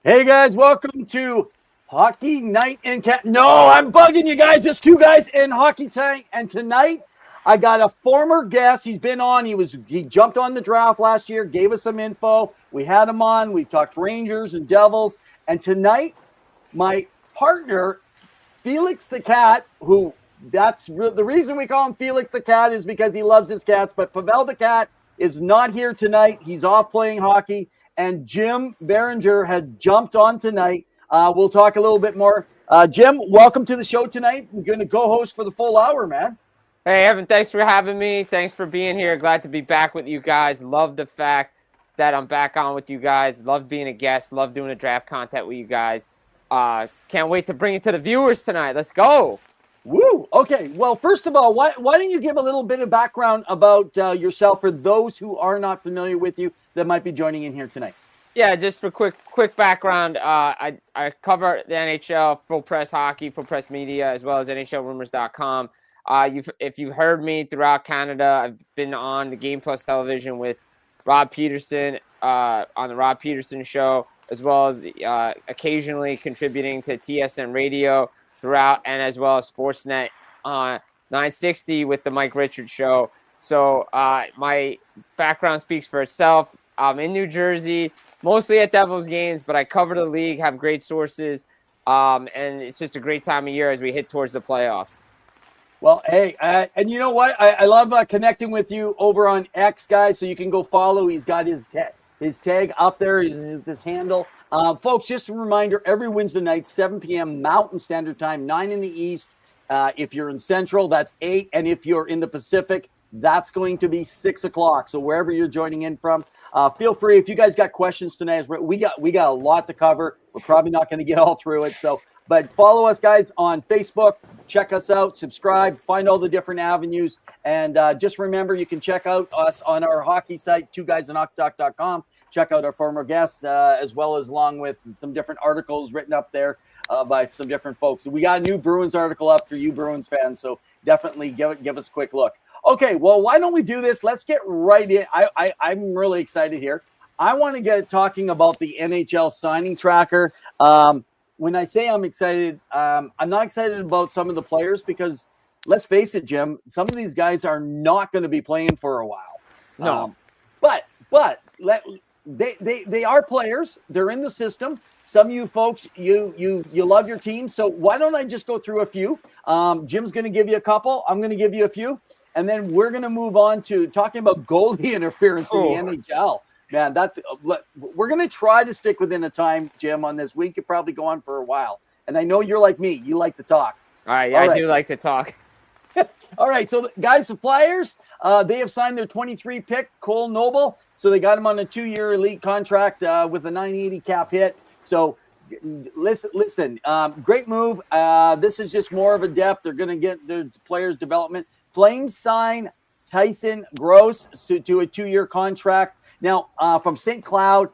Hey guys, welcome to Hockey Night in Cat. No, I'm bugging you guys. It's two guys in Hockey Tank, and tonight I got a former guest. He's been on. He jumped on the draft last year, gave us some info. We had him on. We talked Rangers and Devils, and tonight my partner Felix the Cat, the reason we call him Felix the Cat is because he loves his cats. But Pawel the Cat is not here tonight. He's off playing hockey. And Jim Behringer has jumped on tonight. We'll talk a little bit more. Jim, welcome to the show tonight. We're going to co-host for the full hour, man. Hey, Evan, thanks for having me. Thanks for being here. Glad to be back with you guys. Love the fact that I'm back on with you guys. Love being a guest. Love doing a draft content with you guys. Can't wait to bring it to the viewers tonight. Let's go. Woo! Okay, well, first of all, why don't you give a little bit of background about yourself for those who are not familiar with you that might be joining in here tonight? Yeah, just for quick background, I cover the NHL, Full Press Hockey, Full Press Media, as well as NHLRumors.com. If you've heard me throughout Canada, I've been on the Game Plus television with Rob Peterson on the Rob Peterson Show, as well as occasionally contributing to TSN Radio throughout, and as well as Sportsnet 960 with the Mike Richards Show. So my background speaks for itself. I'm in New Jersey, mostly at Devils games, but I cover the league, have great sources, and it's just a great time of year as we hit towards the playoffs. Well, hey, and you know what? I love connecting with you over on X, guys, so you can go follow. He's got his tag up there, his handle. Folks, just a reminder, every Wednesday night, 7 p.m. Mountain Standard Time, 9 in the East. If you're in Central, that's 8. And if you're in the Pacific, that's going to be 6 o'clock. So wherever you're joining in from, feel free. If you guys got questions tonight, we got a lot to cover. We're probably not going to get all through it. But follow us, guys, on Facebook. Check us out. Subscribe. Find all the different avenues. And just remember, you can check out us on our hockey site, twoguysinhockeytalk.com. Check out our former guests, as well as along with some different articles written up there by some different folks. We got a new Bruins article up for you Bruins fans, so definitely give us a quick look. Okay, well, why don't we do this? Let's get right in. I'm really excited here. I want to get talking about the NHL signing tracker. When I say I'm excited, I'm not excited about some of the players because, let's face it, Jim, some of these guys are not going to be playing for a while. No. But they are players. They're in the system. Some of you folks, you love your team. So why don't I just go through a few? Jim's going to give you a couple. I'm going to give you a few. And then we're going to move on to talking about goalie interference in the NHL. Man, we're going to try to stick within a time, Jim, on this. We could probably go on for a while. And I know you're like me. You like to talk. All right, I do like to talk. All right, so guys, the Flyers, they have signed their 23 pick, Cole Noble. So they got him on a 2-year elite contract with a 980 cap hit. So listen, great move. This is just more of a depth. They're going to get their players' development. Flames sign Tyson Gross to a 2-year contract. Now, from St. Cloud.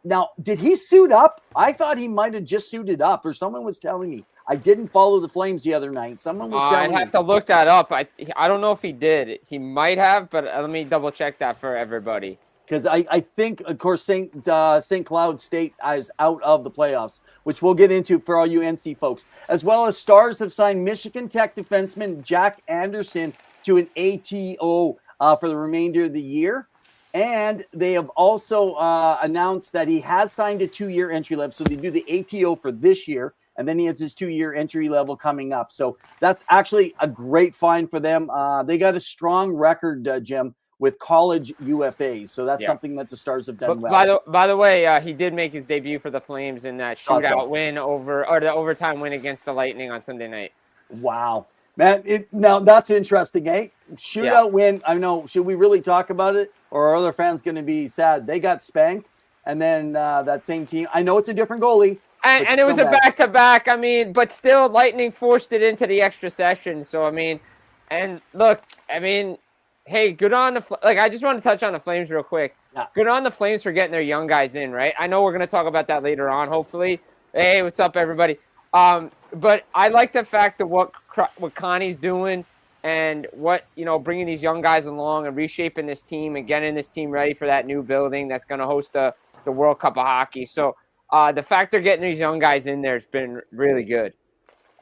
Now, did he suit up? I thought he might have just suited up, or someone was telling me. I didn't follow the Flames the other night. Someone was telling me. I'd have to look that up. I don't know if he did. He might have, but let me double check that for everybody. Because I think, of course, St. Cloud State is out of the playoffs, which we'll get into for all you NC folks. As well as Stars have signed Michigan Tech defenseman Jack Anderson to an ATO for the remainder of the year. And they have also announced that he has signed a 2-year entry level. So they do the ATO for this year, and then he has his 2-year entry level coming up. So that's actually a great find for them. They got a strong record, Jim, with college UFAs. So that's something that the Stars have done well. By the way, he did make his debut for the Flames in that shootout win the overtime win against the Lightning on Sunday night. Wow. Man, now that's interesting, eh? Shootout win. I know. Should we really talk about it? Or are other fans going to be sad? They got spanked, and then that same team. I know it's a different goalie. And it was a back-to-back. I mean, but still, Lightning forced it into the extra session. So, I mean, and look, I mean, hey, good on the I just want to touch on the Flames real quick. Yeah. Good on the Flames for getting their young guys in, right? I know we're going to talk about that later on, hopefully. Hey, what's up, everybody? But I like the fact that what Connie's doing and what, bringing these young guys along and reshaping this team and getting this team ready for that new building that's going to host the World Cup of Hockey. So The fact they're getting these young guys in there has been really good.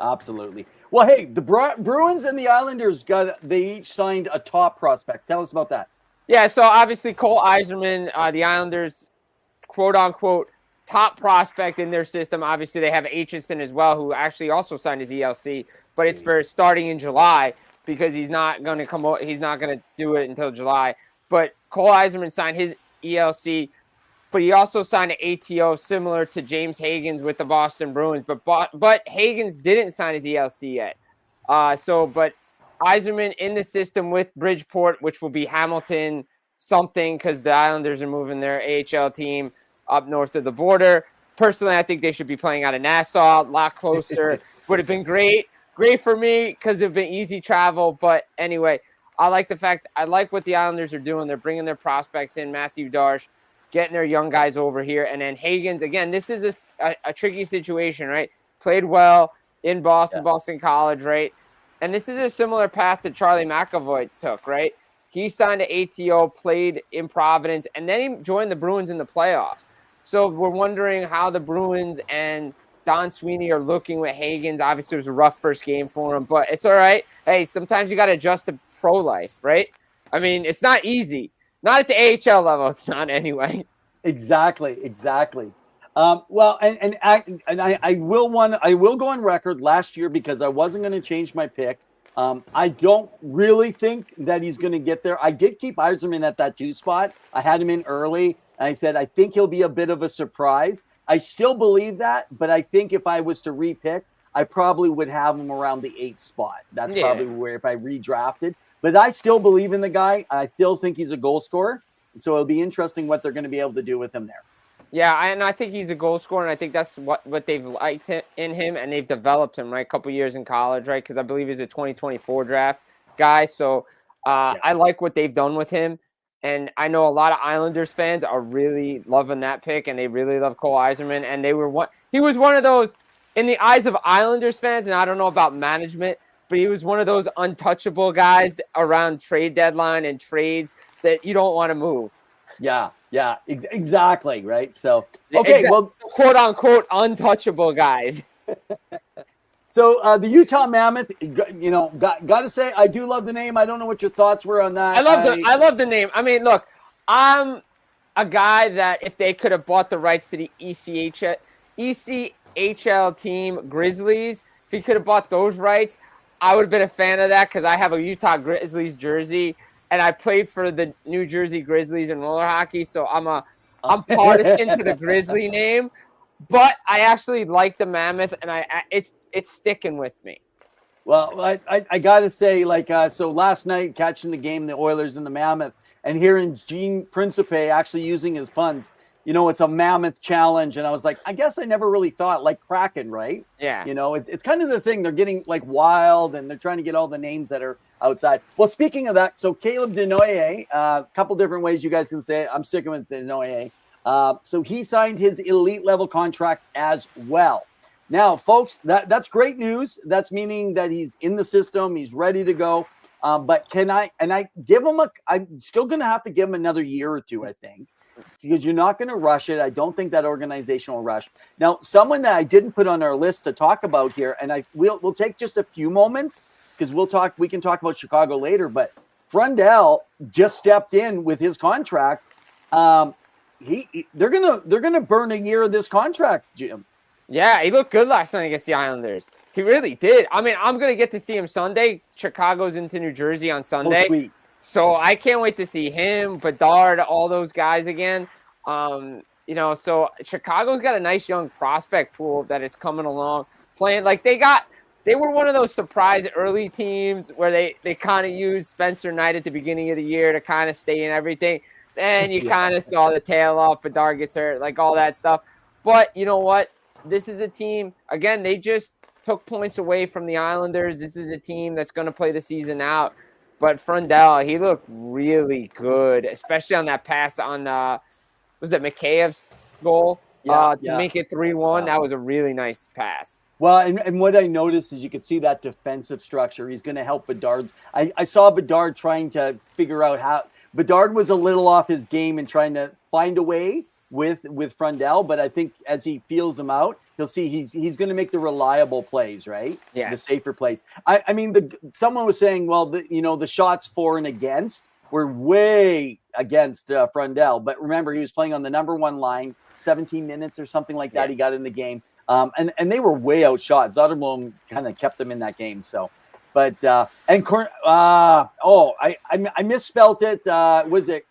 Absolutely. Well, hey, the Bruins and the Islanders they each signed a top prospect. Tell us about that. Yeah, so obviously Cole Eiserman, the Islanders, quote unquote, top prospect in their system. Obviously, they have Aitchison as well, who actually also signed his ELC, but it's for starting in July because he's not going to he's not going to do it until July. But Cole Eiserman signed his ELC, but he also signed an ATO similar to James Hagens with the Boston Bruins. But Hagens didn't sign his ELC yet. But Eiserman in the system with Bridgeport, which will be Hamilton something because the Islanders are moving their AHL team up north of the border. Personally, I think they should be playing out of Nassau, a lot closer. Would have been great for me because it would have been easy travel. But anyway, I like what the Islanders are doing. They're bringing their prospects in, Matthew Darche, getting their young guys over here. And then Hagens, again, this is a tricky situation, right? Played well in Boston College, right? And this is a similar path that Charlie McAvoy took, right? He signed an ATO, played in Providence, and then he joined the Bruins in the playoffs. So we're wondering how the Bruins and Don Sweeney are looking with Hagens. Obviously, it was a rough first game for him, but it's all right. Hey, sometimes you got to adjust to pro life, right? I mean, it's not easy. Not at the AHL level. It's not anyway. Exactly. Well, I will go on record last year because I wasn't going to change my pick. I don't really think that he's going to get there. I did keep Eiserman at that 2 spot. I had him in early. And I said, I think he'll be a bit of a surprise. I still believe that, but I think if I was to repick, I probably would have him around the 8th spot. That's probably where if I redrafted. But I still believe in the guy. I still think he's a goal scorer. So it'll be interesting what they're going to be able to do with him there. Yeah, and I think he's a goal scorer, and I think that's what they've liked in him, and they've developed him, right? A couple years in college, right? Because I believe he's a 2024 draft guy. So I like what they've done with him. And I know a lot of Islanders fans are really loving that pick, and they really love Cole Eiserman. And he was one of those, in the eyes of Islanders fans, and I don't know about management, but he was one of those untouchable guys around trade deadline and trades that you don't want to move. Yeah, exactly, right? So, okay, well, quote unquote untouchable guys. So the Utah Mammoth, got to say, I do love the name. I don't know what your thoughts were on that. I love the name. I mean, look, I'm a guy that if they could have bought the rights to the ECHL team Grizzlies, if he could have bought those rights, I would have been a fan of that because I have a Utah Grizzlies jersey and I played for the New Jersey Grizzlies in roller hockey, so I'm partisan to the Grizzly name, but I actually like the Mammoth, and it's sticking with me. Well, I got to say, so last night catching the game, the Oilers and the Mammoth, and hearing Gene Principe actually using his puns, it's a Mammoth challenge. And I was like, I guess I never really thought like Kraken, right? Yeah. It's kind of the thing. They're getting like wild and they're trying to get all the names that are outside. Well, speaking of that, so Caleb Denoye, a couple different ways you guys can say it. I'm sticking with Denoye. So he signed his elite level contract as well. Now, folks, that's great news. That's meaning that he's in the system. He's ready to go. But I'm still going to have to give him another year or two, I think, because you're not going to rush it. I don't think that organization will rush. Now, someone that I didn't put on our list to talk about here, and we'll take just a few moments because we can talk about Chicago later, but Frundell just stepped in with his contract. They're gonna burn a year of this contract, Jim. Yeah, he looked good last night against the Islanders. He really did. I mean, I'm gonna get to see him Sunday. Chicago's into New Jersey on Sunday. Oh, sweet. So I can't wait to see him, Bedard, all those guys again. So Chicago's got a nice young prospect pool that is coming along, playing like they were one of those surprise early teams where they kind of used Spencer Knight at the beginning of the year to kind of stay in everything. Then you kind of saw the tail off, Bedard gets hurt, like all that stuff. But you know what? This is a team, again, they just took points away from the Islanders. This is a team that's going to play the season out. But Frundell, he looked really good, especially on that pass on, was it Mikheyev's goal to make it 3-1? That was a really nice pass. Well, and what I noticed is you could see that defensive structure. He's going to help Bedard's. I saw Bedard trying to figure out how – Bedard was a little off his game and trying to find a way with Frundell, but I think as he feels him out, he'll see he's going to make the reliable plays, right? Yeah. The safer plays. I mean, someone was saying, well, the shots for and against were way against Frundell, but remember, he was playing on the number one line, 17 minutes or something like that. He got in the game, and they were way outshot. Zoderblom kind of kept them in that game. So, but I misspelt it. Was it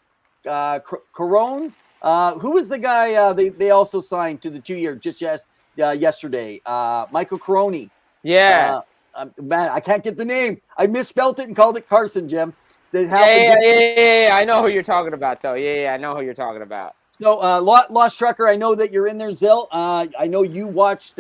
Corone? Who was the guy they also signed to the 2-year just yesterday? Michael Coroni. Yeah. Man, I can't get the name. I misspelt it and called it Carson, Jim. Yeah. I know who you're talking about, though. Yeah, I know who you're talking about. So, Lost Trucker, I know that you're in there, Zill. I know you watched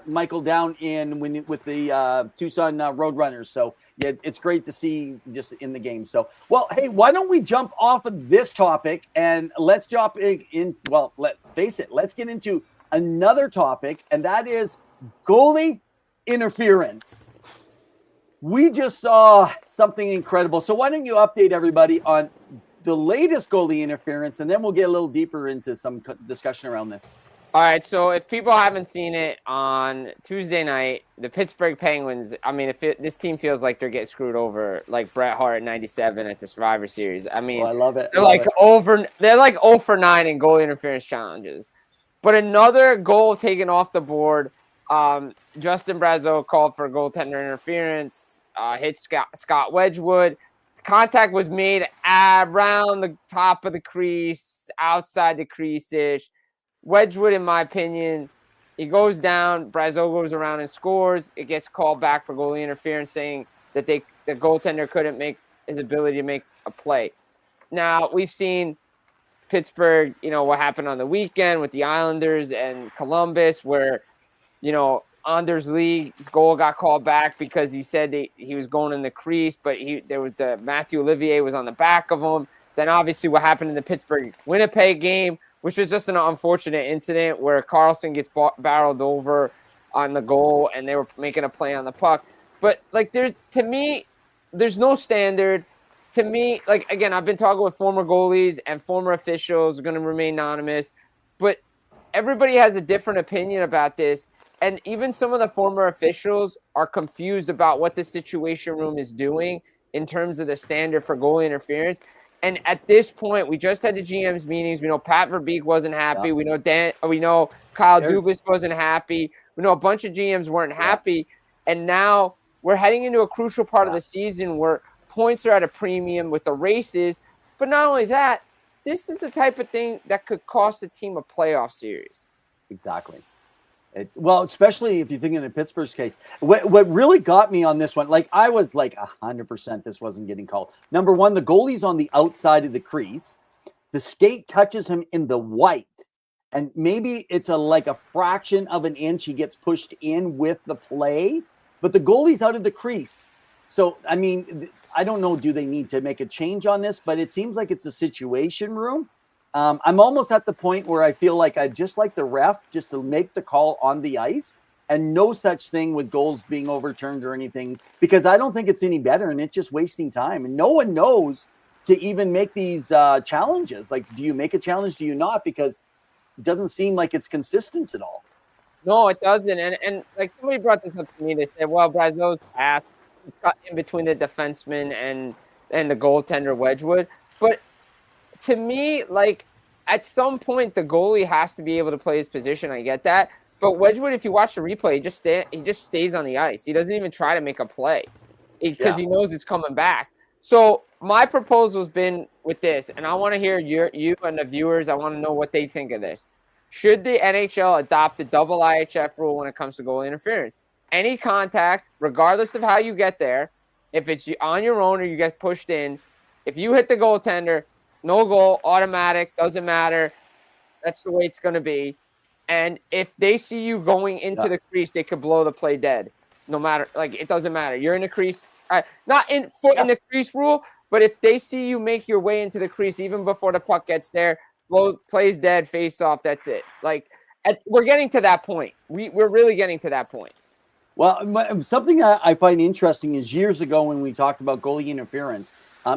Michael down with the Tucson Roadrunners. So, yeah, it's great to see just in the game. So, well, hey, why don't we jump off of this topic and let's jump in. Well, let's get into another topic, and that is goalie interference. We just saw something incredible. So why don't you update everybody on the latest goalie interference, and then we'll get a little deeper into some discussion around this. All right, so if people haven't seen it, on Tuesday night, the Pittsburgh Penguins, I mean, this team feels like they're getting screwed over, like Bret Hart at 97 at the Survivor Series. I mean, I love it. They're like 0 for 9 in goal interference challenges. But another goal taken off the board. Justin Brazeau called for goaltender interference, hit Scott Wedgwood. Contact was made around the top of the crease, outside the crease-ish. Wedgwood, in my opinion, he goes down. Brazeau goes around and scores. It gets called back for goalie interference, saying that the goaltender couldn't make his ability to make a play. Now, we've seen Pittsburgh, what happened on the weekend with the Islanders and Columbus, where, Anders Lee's goal got called back because he said he was going in the crease, but Matthew Olivier was on the back of him. Then obviously what happened in the Pittsburgh-Winnipeg game, which was just an unfortunate incident where Carlson gets barreled over on the goal and they were making a play on the puck. But to me, there's no standard. To me, again, I've been talking with former goalies and former officials, going to remain anonymous, but everybody has a different opinion about this. And even some of the former officials are confused about what the Situation Room is doing in terms of the standard for goalie interference. And at this point, we just had the GM's meetings. We know Pat Verbeek wasn't happy. Yeah. We know Kyle Dubas wasn't happy. We know a bunch of GMs weren't happy. And now we're heading into a crucial part of the season where points are at a premium with the races. But not only that, this is the type of thing that could cost a team a playoff series. Exactly. Especially if you think in the Pittsburgh's case, what really got me on this one, I was 100% this wasn't getting called. Number one, the goalie's on the outside of the crease. The skate touches him in the white, and maybe it's a fraction of an inch he gets pushed in with the play, but the goalie's out of the crease. So, I mean, I don't know, do they need to make a change on this? But it seems like it's a Situation Room. I'm almost at the point where I feel like I'd just like the ref just to make the call on the ice, and no such thing with goals being overturned or anything, because I don't think it's any better, and it's just wasting time. And no one knows to even make these challenges. Do you make a challenge? Do you not? Because it doesn't seem like it's consistent at all. No, it doesn't. And somebody brought this up to me. They said, well, Brazeau's pass cut in between the defenseman and the goaltender Wedgwood. But to me, at some point, the goalie has to be able to play his position. I get that. But Wedgwood, if you watch the replay, he just stays on the ice. He doesn't even try to make a play because he knows it's coming back. So my proposal has been with this, and I want to hear you and the viewers. I want to know what they think of this. Should the NHL adopt the double IHF rule when it comes to goal interference? Any contact, regardless of how you get there, if it's on your own or you get pushed in, if you hit the goaltender, no goal, automatic, doesn't matter. That's the way it's going to be. And if they see you going into the crease, they could blow the play dead. No matter, it doesn't matter. You're in the crease. Not in the crease rule, but if they see you make your way into the crease even before the puck gets there, plays dead, face off, that's it. We're getting to that point. We're really getting to that point. Well, something I find interesting is years ago when we talked about goalie interference,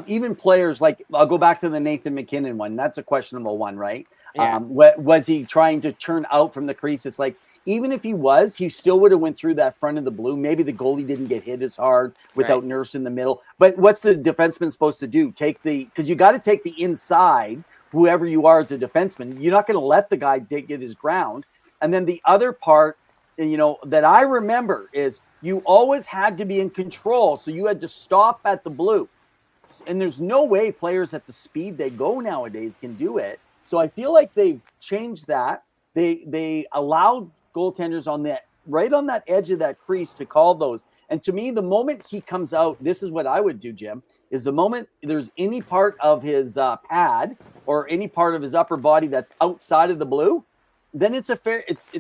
Even players like, I'll go back to the Nathan McKinnon one. That's a questionable one, right? Yeah. Was he trying to turn out from the crease? It's like, even if he was, he still would have went through that front of the blue. Maybe the goalie didn't get hit as hard without Nurse in the middle. But what's the defenseman supposed to do? Because you got to take the inside, whoever you are as a defenseman. You're not going to let the guy get his ground. And then the other part, that I remember is you always had to be in control. So you had to stop at the blue. And there's no way players at the speed they go nowadays can do it. So I feel like they've changed that. They allowed goaltenders on that edge of that crease to call those. And to me, the moment he comes out, this is what I would do, Jim, is the moment there's any part of his pad or any part of his upper body that's outside of the blue, then it's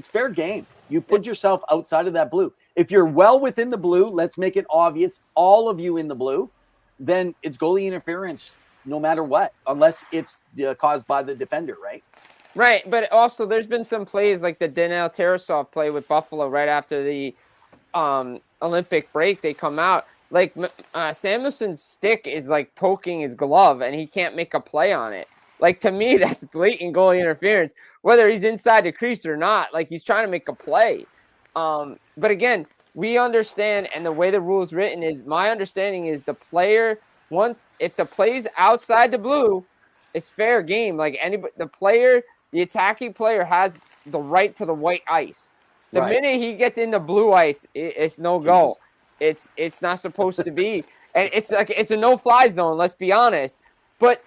fair game. You put yourself outside of that blue. If you're well within the blue, let's make it obvious, all of you in the blue, then it's goalie interference no matter what, unless it's caused by the defender, right? Right, but also there's been some plays like the Daniil Tarasov play with Buffalo right after the Olympic break. They come out like Samuelson's stick is like poking his glove, and he can't make a play on it. Like, to me, that's blatant goalie interference, whether he's inside the crease or not. Like, he's trying to make a play. But again, we understand, and the way the rule is written is, my understanding is the player, if the play's outside the blue, it's fair game. Like, the attacking player has the right to the white ice. The minute he gets into blue ice, it's no go. It's not supposed to be. And it's a no-fly zone, let's be honest. But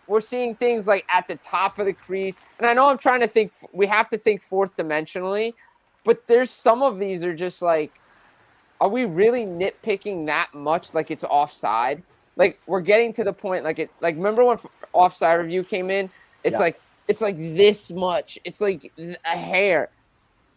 we're seeing things like at the top of the crease. And I know I'm trying to think, we have to think fourth dimensionally, but there's some of these are just like, are we really nitpicking that much like it's offside? Like, we're getting to the point, like remember when offside review came in? It's like this much. It's like a hair.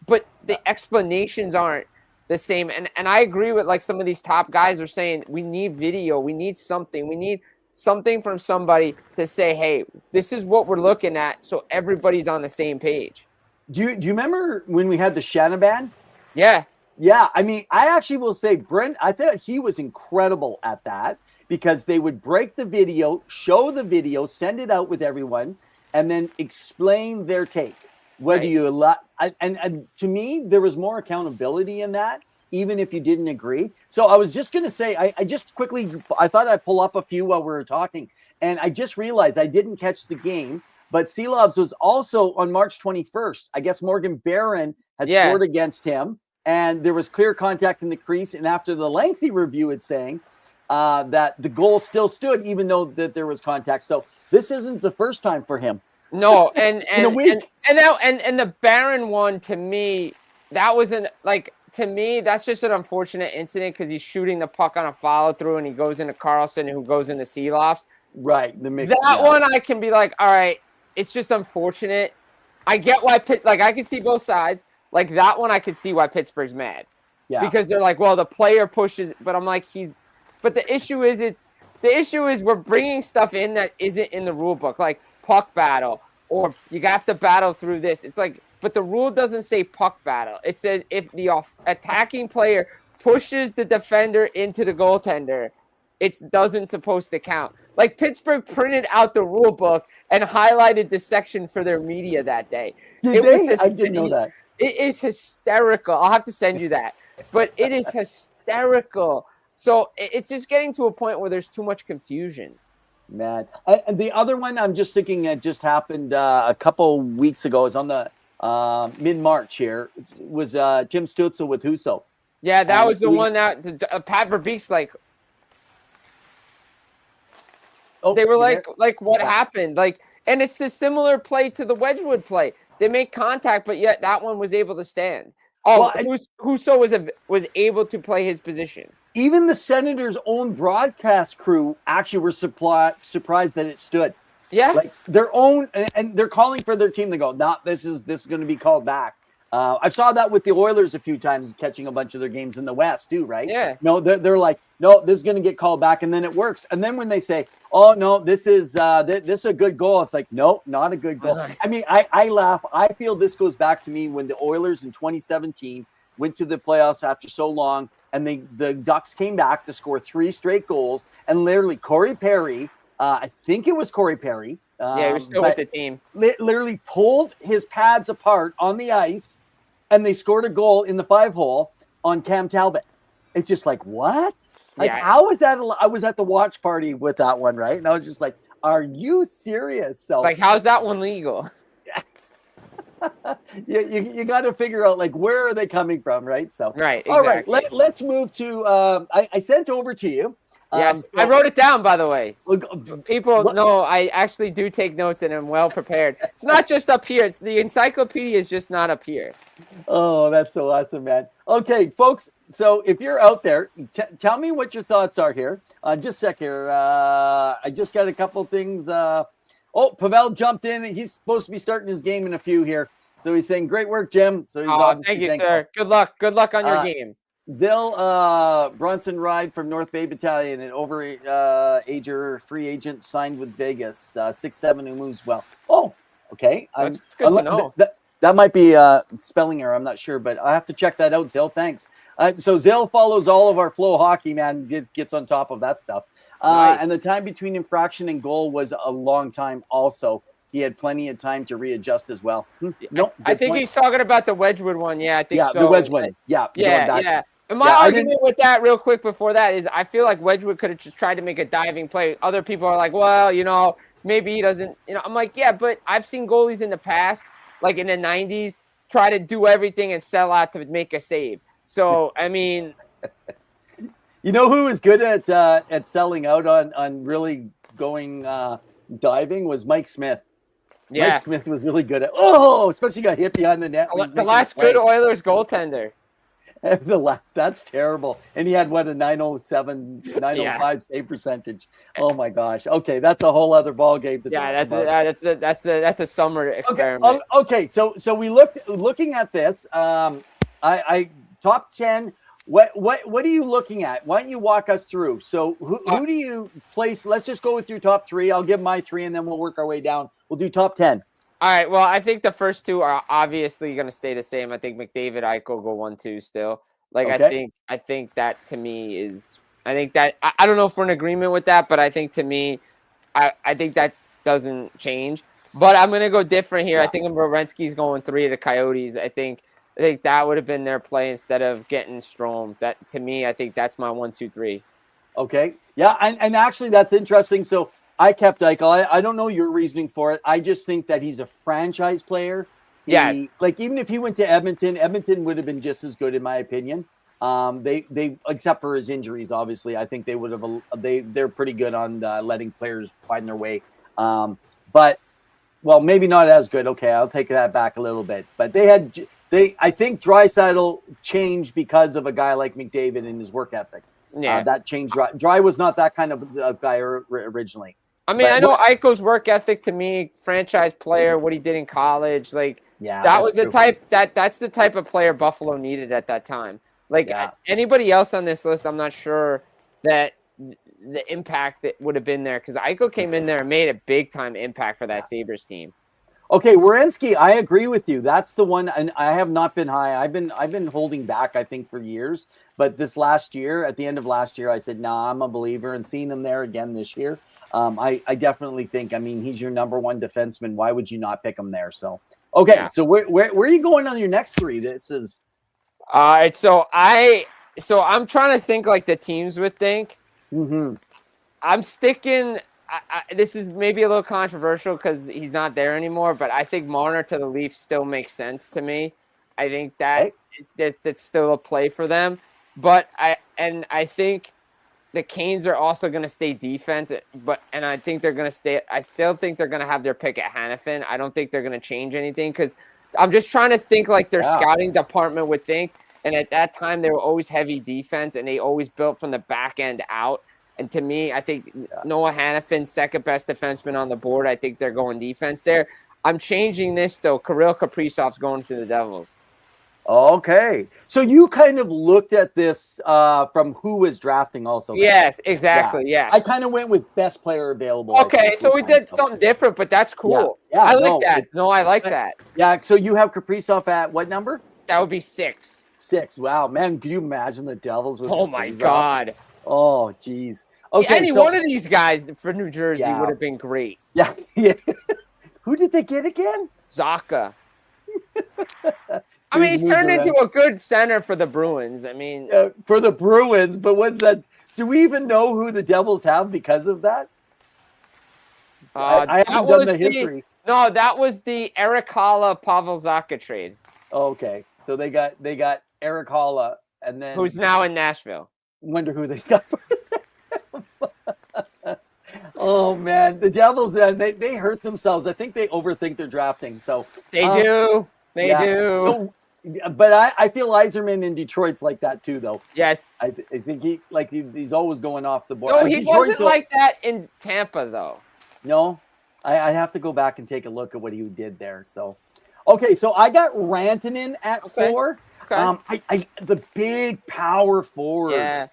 But the explanations aren't the same. And I agree with like some of these top guys are saying, we need video. We need something. We need something from somebody to say, hey, this is what we're looking at, so everybody's on the same page. Do you remember when we had the Shanaban? Yeah. Yeah. I mean, I actually will say, Brent, I thought he was incredible at that because they would break the video, show the video, send it out with everyone, and then explain their take. Whether you allow, and to me, there was more accountability in that, even if you didn't agree. So I was just going to say, I thought I'd pull up a few while we were talking, and I just realized I didn't catch the game, but Seelovs was also on March 21st. I guess Morgan Barron had scored against him, and there was clear contact in the crease. And after the lengthy review, it's saying that the goal still stood, even though that there was contact. So this isn't the first time for him. No, and the Barron one, to me, that wasn't like, to me, that's just an unfortunate incident because he's shooting the puck on a follow through and he goes into Carlson, who goes into Seelovs. Right. That one I can be like, all right, it's just unfortunate. I get why I can see both sides. Like that one, I can see why Pittsburgh's mad. Yeah. Because they're like, well, the player pushes, but I'm like, but the issue is we're bringing stuff in that isn't in the rule book, like puck battle, or you have to battle through this. It's like, but the rule doesn't say puck battle. It says if the attacking player pushes the defender into the goaltender, it doesn't supposed to count. Like Pittsburgh printed out the rule book and highlighted the section for their media that day. I didn't know that. It is hysterical. I'll have to send you that. But it is hysterical. So it's just getting to a point where there's too much confusion. Man. And the other one I'm just thinking it just happened a couple weeks ago. It's on the mid-March here. It was Tim Stützle with Husso. Yeah, that was the one that Pat Verbeek's like, they were like what happened? Like, and it's a similar play to the Wedgwood play. They make contact, but yet that one was able to stand. Oh, well, Husso was able to play his position. Even the Senators' own broadcast crew actually were surprised that it stood. Yeah, like their own, and they're calling for their team. They go, "No, this is going to be called back." I saw that with the Oilers a few times, catching a bunch of their games in the West too, right? Yeah. No, they're like, no, this is going to get called back, and then it works. And then when they say, "Oh no, this is a good goal," it's like, no, not a good goal. I mean, I laugh. I feel this goes back to me when the Oilers in 2017 went to the playoffs after so long, and the Ducks came back to score 3 straight goals, and literally Corey Perry, I think it was Corey Perry. Yeah, he was still with the team. Literally pulled his pads apart on the ice, and they scored a goal in the 5-hole on Cam Talbot. It's just like, what? Like, how is that? I was at the watch party with that one, right? And I was just like, are you serious? So, like, how's that one legal? you got to figure out, like, where are they coming from, right? So, right. Exactly. All right, let's move to. I sent over to you. Yes, I wrote it down, by the way. People know I actually do take notes and I'm well prepared. It's not just up here. It's the encyclopedia is just not up here. Oh, that's so awesome, man. Okay, folks. So if you're out there, tell me what your thoughts are here. Just a sec here. I just got a couple things. Pawel jumped in. He's supposed to be starting his game in a few here. So he's saying, great work, Jim. So he's thank you, sir. Good luck. Good luck on your game. Zill Bronson Ride from North Bay Battalion, an overager free agent signed with Vegas, 6'7", who moves well. Oh, okay. That's good to know. That might be a spelling error. I'm not sure, but I have to check that out, Zill. Thanks. So Zill follows all of our Flow Hockey, man, gets on top of that stuff. Nice. And the time between infraction and goal was a long time also. He had plenty of time to readjust as well. No, I think he's talking about the Wedgwood one. Yeah, I think so. Yeah, the Wedgwood. Yeah. And my argument with that real quick before that is I feel like Wedgwood could have just tried to make a diving play. Other people are like, well, maybe he doesn't. I'm like, yeah, but I've seen goalies in the past, like in the 90s, try to do everything and sell out to make a save. So, I mean. You know who is good at selling out on really going diving was Mike Smith. Yeah. Mike Smith was really good at especially got hit behind the net. The last good Oilers goaltender. That's terrible. And he had a 907, 905 save percentage. Oh my gosh. Okay, that's a whole other ball game. That's a summer experiment. Okay, so we looking at this. I top 10. What are you looking at? Why don't you walk us through? So who do you place? Let's just go with your top 3. I'll give my 3, and then we'll work our way down. We'll do top 10. All right. Well, I think the first 2 are obviously going to stay the same. I think McDavid, Eichel go 1-2 still. Like, okay. I think that to me is. I think that I don't know if we're in agreement with that, but I think to me, I think that doesn't change. But I'm going to go different here. Yeah. I think Werenski's going 3 to the Coyotes. I think that would have been their play instead of getting Strome. That to me, I think that's my 1, 2, 3. Okay. Yeah, and actually that's interesting. So I kept Eichel. I don't know your reasoning for it. I just think that he's a franchise player. Like even if he went to Edmonton would have been just as good in my opinion. They except for his injuries, obviously. I think they would have. They're pretty good on letting players find their way. But maybe not as good. Okay, I'll take that back a little bit. But I think Draisaitl changed because of a guy like McDavid and his work ethic. Yeah, that changed. Dry was not that kind of guy originally. I mean, I know Eichel's work ethic to me, franchise player, what he did in college, like that was the type that's the type of player Buffalo needed at that time. Like anybody else on this list, I'm not sure that the impact that would have been there because Eichel came in there and made a big time impact for that Sabres team. Okay, Werenski, I agree with you. That's the one, and I have not been high. I've been holding back, I think, for years. But this last year, at the end of last year, I said, nah, I'm a believer, and seeing him there again this year, I definitely think, I mean, he's your number 1 defenseman. Why would you not pick him there? So, okay, so where are you going on your next 3? This is. All right, so I'm trying to think like the teams would think. Mm-hmm. I'm sticking. This is maybe a little controversial because he's not there anymore, but I think Marner to the Leafs still makes sense to me. I think that's still a play for them. But I think the Canes are also going to stay defense, and I think they're going to stay. I still think they're going to have their pick at Hanifin. I don't think they're going to change anything because I'm just trying to think like their scouting department would think. And at that time, they were always heavy defense, and they always built from the back end out. And to me, I think Noah Hanifin, second best defenseman on the board. I think they're going defense there. I'm changing this, though. Kirill Kaprizov's going to the Devils. Okay. So you kind of looked at this from who was drafting also. Yes, exactly. Yeah. Yes. I kind of went with best player available. Okay, so we did something different, but that's cool. Yeah, I like that. I like that. Yeah, so you have Kaprizov at what number? That would be 6. 6. Wow, man, could you imagine the Devils with Oh my Kaprizov? God. Oh, geez. Okay, Any one of these guys for New Jersey Yeah. would have been great. Yeah, yeah. Who did they get again? Zaka. I mean, he's turned into a good center for the Bruins. I mean, for the Bruins, but what's that? Do we even know who the Devils have because of that? I haven't done the history. No, that was the Eric Halla Pawel Zaka trade. Okay, so they got Eric Halla, and then who's now in Nashville. Wonder who they got. Oh man, the Devils, they hurt themselves. I think they overthink their drafting. So they do. They do. So, but I feel Yzerman in Detroit's like that too, though. Yes, I think he's always going off the board. No, he wasn't like that in Tampa, though. No, I have to go back and take a look at what he did there. So, okay, so I got Rantanen at 4. Okay. I the big power forward. Yeah.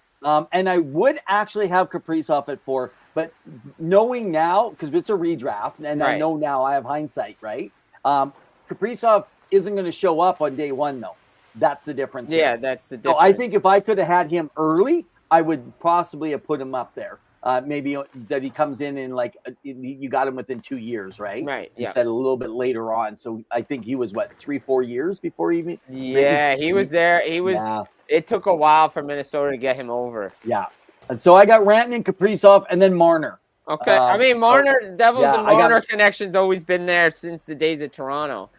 And I would actually have Kaprizov at 4, but knowing now, because it's a redraft, and I know now I have hindsight, right? Kaprizov isn't going to show up on day 1, though. That's the difference. Yeah, that's the difference. So I think if I could have had him early, I would possibly have put him up there. Maybe that he comes in like you got him within 2 years, right? Right. Yeah. Instead of a little bit later on. So I think he was 3-4 years before he even. Yeah, he was there. He was. Yeah. It took a while for Minnesota to get him over. Yeah, and so I got Rantanen, Kaprizov, and then Marner. Okay, I mean Marner, Devils and Marner connection's always been there since the days of Toronto.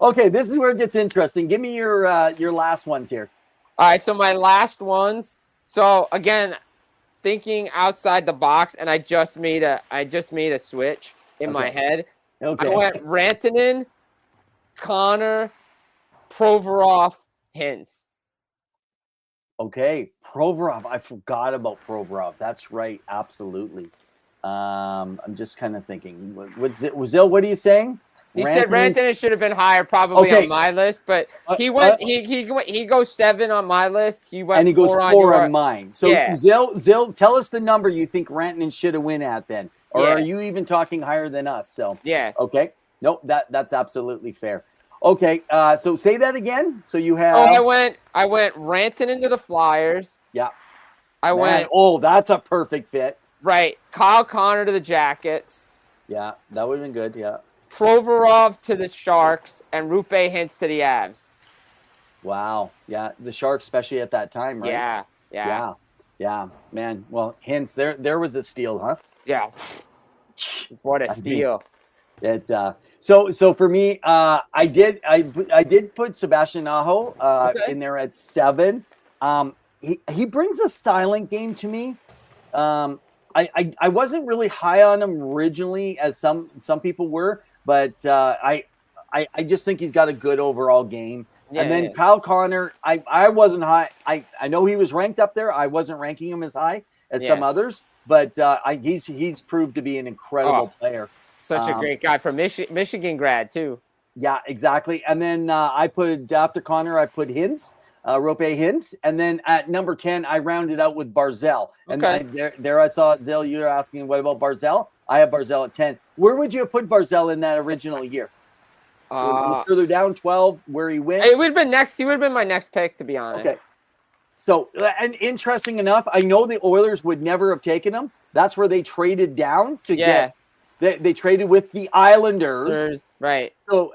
Okay, this is where it gets interesting. Give me your last ones here. All right, so my last ones. So again, thinking outside the box, and I just made a switch in my head. Okay. I went Rantanen, Connor, Provorov, Hintz. Okay, Provorov. I forgot about Provorov. That's right, absolutely. I'm just kind of thinking. What are you saying? He said Rantanen should have been higher, probably on my list, but he went. He goes 7 on my list. He went, and he goes 4 on mine. So yeah. Zill, tell us the number you think Rantanen should have win at then, or are you even talking higher than us? So yeah. Okay. Nope. That's absolutely fair. Okay. So say that again. So you have. Oh, I went Rantanen to the Flyers. Yeah. I went. Oh, that's a perfect fit. Right. Kyle Connor to the Jackets. Yeah, that would have been good. Yeah. Provorov to the Sharks and Rupe Hintz to the Avs. Wow. Yeah, the Sharks, especially at that time, right? Yeah. Man, well, Hintz, there was a steal, huh? Yeah. What a steal! It's so for me, I did put Sebastian Aho in there at 7. He brings a silent game to me. I wasn't really high on him originally, as some people were, but I just think he's got a good overall game. Yeah, and then Kyle Connor, I wasn't high. I know he was ranked up there. I wasn't ranking him as high as some others, but he's proved to be an incredible player. Such a great guy from Michigan grad too. Yeah, exactly. And then I put after Connor, I put Hintz. Rupe Hintz, and then at number 10, I rounded out with Barzell. And there I saw Zill. You're asking, what about Barzell? I have Barzell at 10. Where would you have put Barzell in that original year? Further down, 12, where he went. It would have been next. He would have been my next pick, to be honest. Okay. So, and interesting enough, I know the Oilers would never have taken him. That's where they traded down to get. They traded with the Islanders. Right. So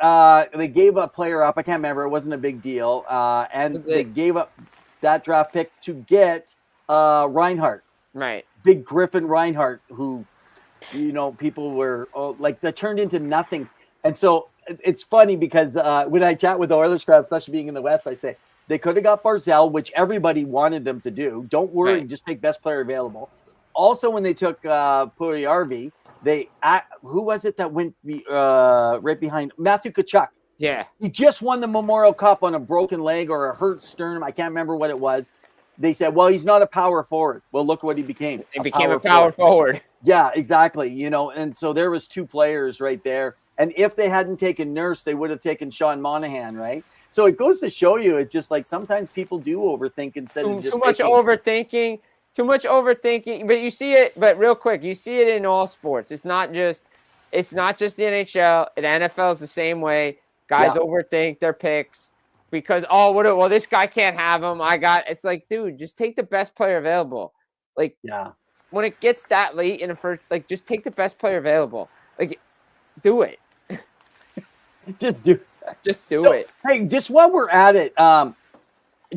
they gave a player up. I can't remember. It wasn't a big deal. And they gave up that draft pick to get Reinhart. Right. Big Griffin Reinhart, who, people were like, that turned into nothing. And so it's funny because when I chat with the Oilers crowd, especially being in the West, I say they could have got Barzell, which everybody wanted them to do. Don't worry. Just take best player available. Also, when they took Puyarvi, who was it that went right behind Matthew Tkachuk? Yeah. He just won the Memorial Cup on a broken leg or a hurt sternum. I can't remember what it was. They said, well, he's not a power forward. Well, look what he became. He became a power forward. Yeah, exactly. And so there was 2 players right there. And if they hadn't taken Nurse, they would have taken Sean Monahan, right? So it goes to show you, it's just like sometimes people do overthink instead of just too much overthinking. Too much overthinking, but you see it. But real quick, you see it in all sports. It's not just the NHL. The NFL is the same way. Guys overthink their picks. because well, this guy can't have him. It's like, dude, just take the best player available. Like, Yeah. When it gets that late in the first, like, just take the best player available. Like, do it. Just do it. Hey, just while we're at it,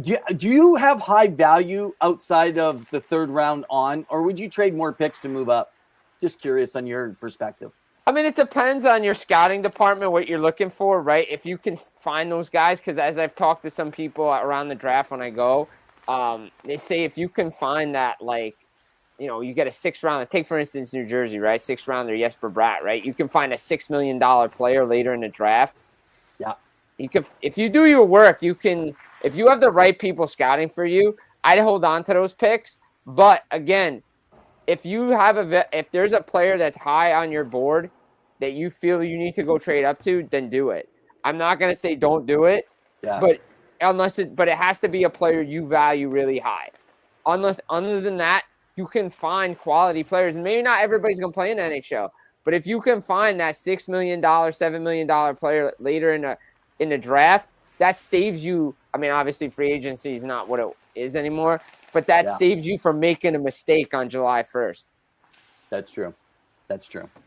do you have high value outside of the third round on, or would you trade more picks to move up? Just curious on your perspective. I mean, it depends on your scouting department, what you're looking for, right? If you can find those guys, because as I've talked to some people around the draft when I go, they say if you can find that, like, you get a 6th rounder. Take, for instance, New Jersey, right? 6th rounder, Jesper Bratt, right? You can find a $6 million player later in the draft. Yeah. If you do your work, if you have the right people scouting for you, I'd hold on to those picks. But again, if there's a player that's high on your board that you feel you need to go trade up to, then do it. I'm not going to say don't do it, but it has to be a player you value really high. Other than that, you can find quality players, and maybe not everybody's going to play in the NHL, but if you can find that $6 million, $7 million player later in the draft, that saves you. I mean, obviously free agency is not what it is anymore, but that saves you from making a mistake on July 1st. That's true.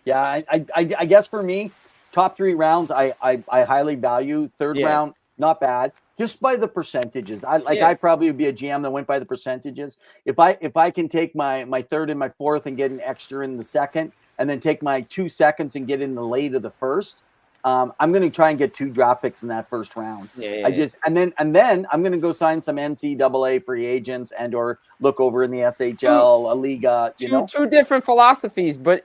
Yeah, I guess for me, top 3 rounds, I highly value. Third round, not bad. Just by the percentages. I probably would be a GM that went by the percentages. If I can take my third and my fourth and get an extra in the second, and then take my 2 seconds and get in the late of the first, I'm going to try and get 2 draft picks in that first round. And then I'm going to go sign some NCAA free agents and or look over in the SHL, a Liga. Two different philosophies, but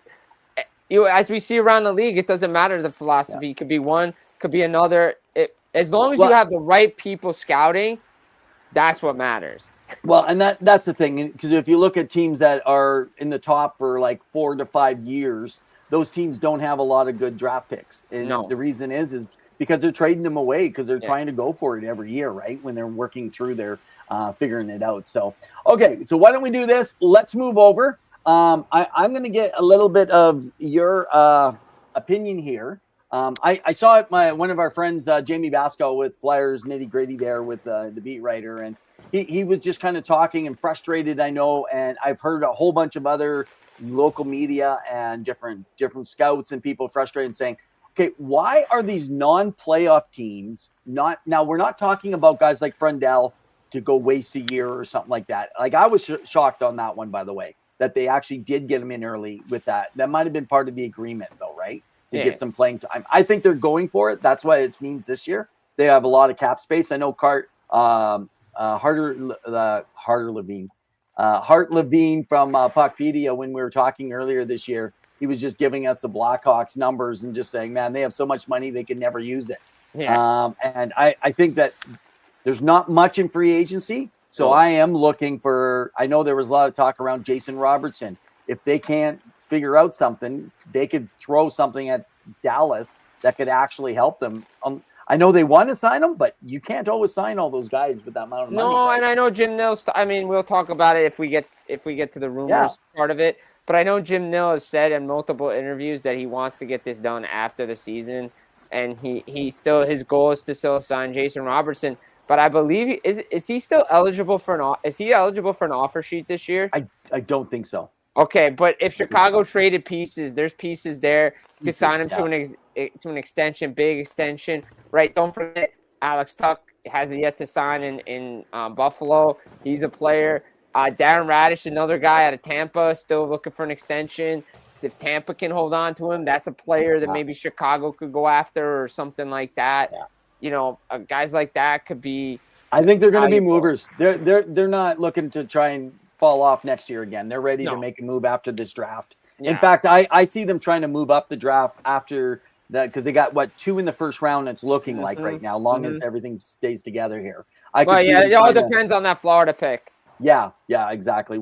as we see around the league, it doesn't matter the philosophy. It could be one, could be another. As long as you have the right people scouting, that's what matters. Well, and that's the thing, because if you look at teams that are in the top for like 4 to 5 years, those teams don't have a lot of good draft picks. And the reason is because they're trading them away because they're trying to go for it every year, right? When they're working through their figuring it out. So, okay, so why don't we do this? Let's move over. I'm going to get a little bit of your opinion here. I saw it, one of our friends, Jamie Basco with Flyers Nitty Gritty there with the beat writer, and he was just kind of talking and frustrated, I know, and I've heard a whole bunch of other local media and different scouts and people frustrated saying, okay, why are these non-playoff teams not, now we're not talking about guys like Frundell to go waste a year or something like that. Like I was shocked on that one, by the way, that they actually did get him in early with that. That might've been part of the agreement though, right? To get some playing time. I think they're going for it. That's why it means this year they have a lot of cap space. I know Hart Levine from Puckpedia, when we were talking earlier this year, he was just giving us the Blackhawks numbers and just saying, man, they have so much money they can never use it. And I think that there's not much in free agency. So I am looking for, I know there was a lot of talk around Jason Robertson. If they can't figure out something, they could throw something at Dallas that could actually help them. I know they want to sign them, but you can't always sign all those guys with that amount of money. No, and I know Jim Nill's. I mean, we'll talk about it if we get to the rumors part of it. But I know Jim Nill has said in multiple interviews that he wants to get this done after the season, and he still, his goal is to still sign Jason Robertson. But I believe is he still eligible for an offer sheet this year? I don't think so. Okay, but if Chicago traded pieces, there's pieces there to sign him to an extension, big extension, right? Don't forget, Alex Tuck has yet to sign in Buffalo. He's a player. Darren Radish, another guy out of Tampa, still looking for an extension. If Tampa can hold on to him, that's a player that maybe Chicago could go after or something like that. Guys like that could be. I think they're going to be movers. They're not looking to try and fall off next year again. They're ready to make a move after this draft. In fact, I see them trying to move up the draft after that because they got 2 in the first round. It's looking like right now, long as everything stays together here. It all depends on that Florida pick. Yeah, exactly.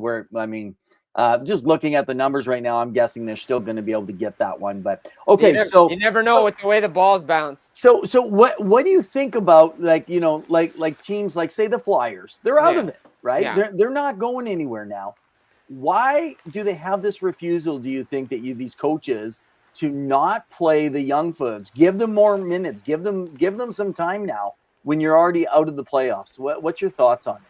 Just looking at the numbers right now, I'm guessing they're still going to be able to get that one. But okay, so you never know with the way the balls bounce. So what do you think about like teams like say the Flyers? They're out of it, right? Yeah. They're not going anywhere now. Why do they have this refusal? Do you think that these coaches to not play the young folks, give them more minutes, give them some time now? when you're already out of the playoffs? What's your thoughts on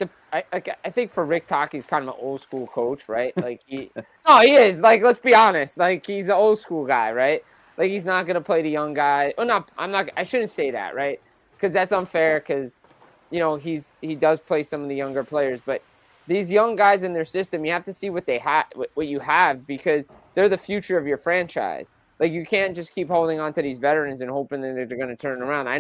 it? I think for Rick Tock, he's kind of an old school coach, right? Like he is. Like, let's be honest. Like, he's an old school guy, right? Like, he's not gonna play the young guy. Oh, no, I shouldn't say that, right? Because that's unfair. Because he does play some of the younger players, but these young guys in their system, you have to see what they have, what you have, because they're the future of your franchise. Like, you can't just keep holding on to these veterans and hoping that they're going to turn around. I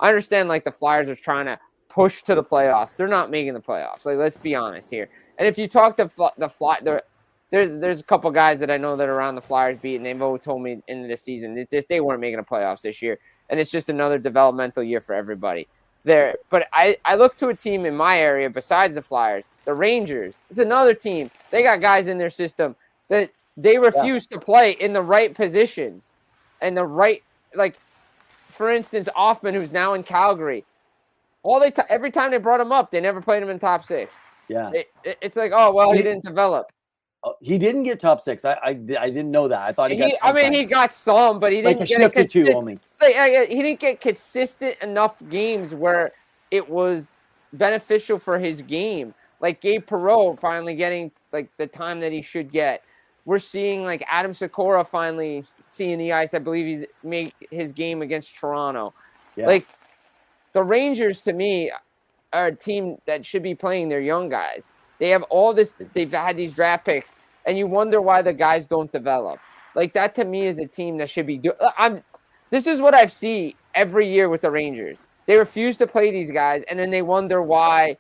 understand, like, the Flyers are trying to push to the playoffs. They're not making the playoffs. Like, let's be honest here. And if you talk to there's a couple guys that I know that are on the Flyers beat, and they've always told me in the season that they weren't making the playoffs this year. And it's just another developmental year for everybody there. But I look to a team in my area besides the Flyers, the Rangers. It's another team. They got guys in their system that they refuse to play in the right position and the right, like, for instance, Offman, who's now in Calgary. Every time they brought him up, they never played him in top six. Yeah, it's like, oh well, he didn't develop. He didn't get top six. I didn't know that. I thought he got. He got some, but he didn't like a get shift or two only. He didn't get consistent enough games where it was beneficial for his game. Like Gabe Perreault finally getting like the time that he should get. We're seeing like Adam Sikora finally seeing the ice. I believe he's made his game against Toronto. Yeah. Like the Rangers, to me, are a team that should be playing their young guys. They have all this. They've had these draft picks, and you wonder why the guys don't develop. Like that, to me, is a team that should be This is what I've seen every year with the Rangers. They refuse to play these guys, and then they wonder why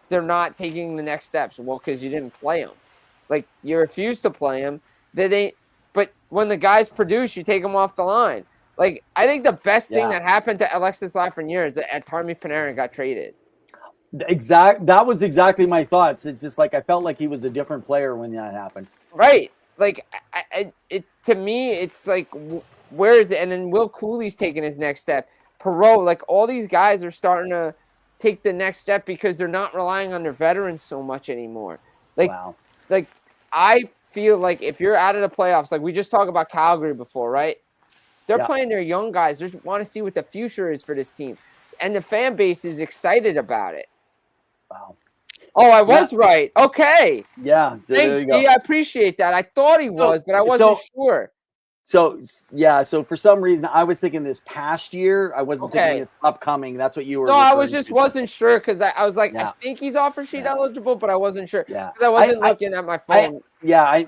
they're not taking the next steps. Well, because you didn't play them. Like, you refuse to play them. But when the guys produce, you take them off the line. Like, I think the best thing that happened to Alexis Lafreniere is that Artemi Panarin got traded. That was exactly my thoughts. It's just like I felt like he was a different player when that happened. Right. Like, to me, it's like, where is it? And then Will Cooley's taking his next step. Perreault, like, all these guys are starting to take the next step because they're not relying on their veterans so much anymore. Like, like I feel like if you're out of the playoffs, like we just talked about Calgary before, right? They're playing their young guys. They want to see what the future is for this team. And the fan base is excited about it. Wow. Oh, I was right. Okay. Yeah. So thanks, D. I appreciate that. I thought he was, but I wasn't sure. So for some reason, I was thinking this past year. I wasn't thinking this upcoming. That's what you were. No, I wasn't sure because I was like, I think he's offer sheet eligible, but I wasn't sure. Yeah. Because I wasn't looking at my phone. I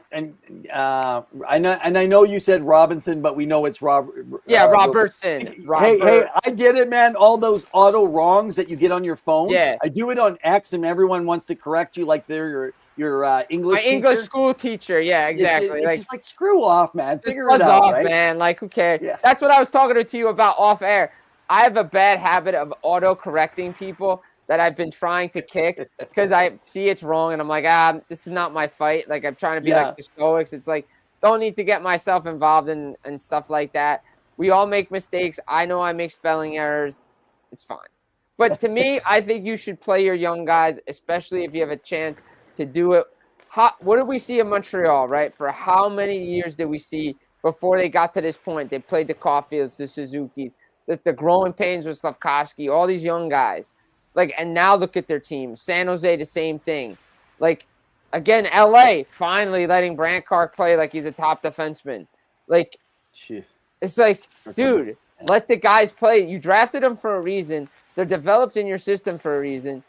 know you said Robinson, but we know it's Robert. Yeah, Robertson. Hey, I get it, man. All those auto wrongs that you get on your phone. Yeah. I do it on X, and everyone wants to correct you like they're your English teacher. English school teacher. Yeah, exactly. It's just like, screw off, man. Figure it out, off, right? man. Like, who cares? Yeah. That's what I was talking to you about off air. I have a bad habit of auto-correcting people that I've been trying to kick because I see it's wrong and I'm like, this is not my fight. Like, I'm trying to be like the Stoics. It's like, don't need to get myself involved in stuff like that. We all make mistakes. I know I make spelling errors. It's fine. But to me, I think you should play your young guys, especially if you have a chance to do it. What did we see in Montreal, right? For how many years did we see before they got to this point? They played the Caulfields, the Suzukis, the growing pains with Slafkovsky, all these young guys. Like, and now look at their team. San Jose, the same thing. Like, again, LA finally letting Brandt-Clark play like he's a top defenseman. Like, it's like, dude, let the guys play. You drafted them for a reason. They're developed in your system for a reason.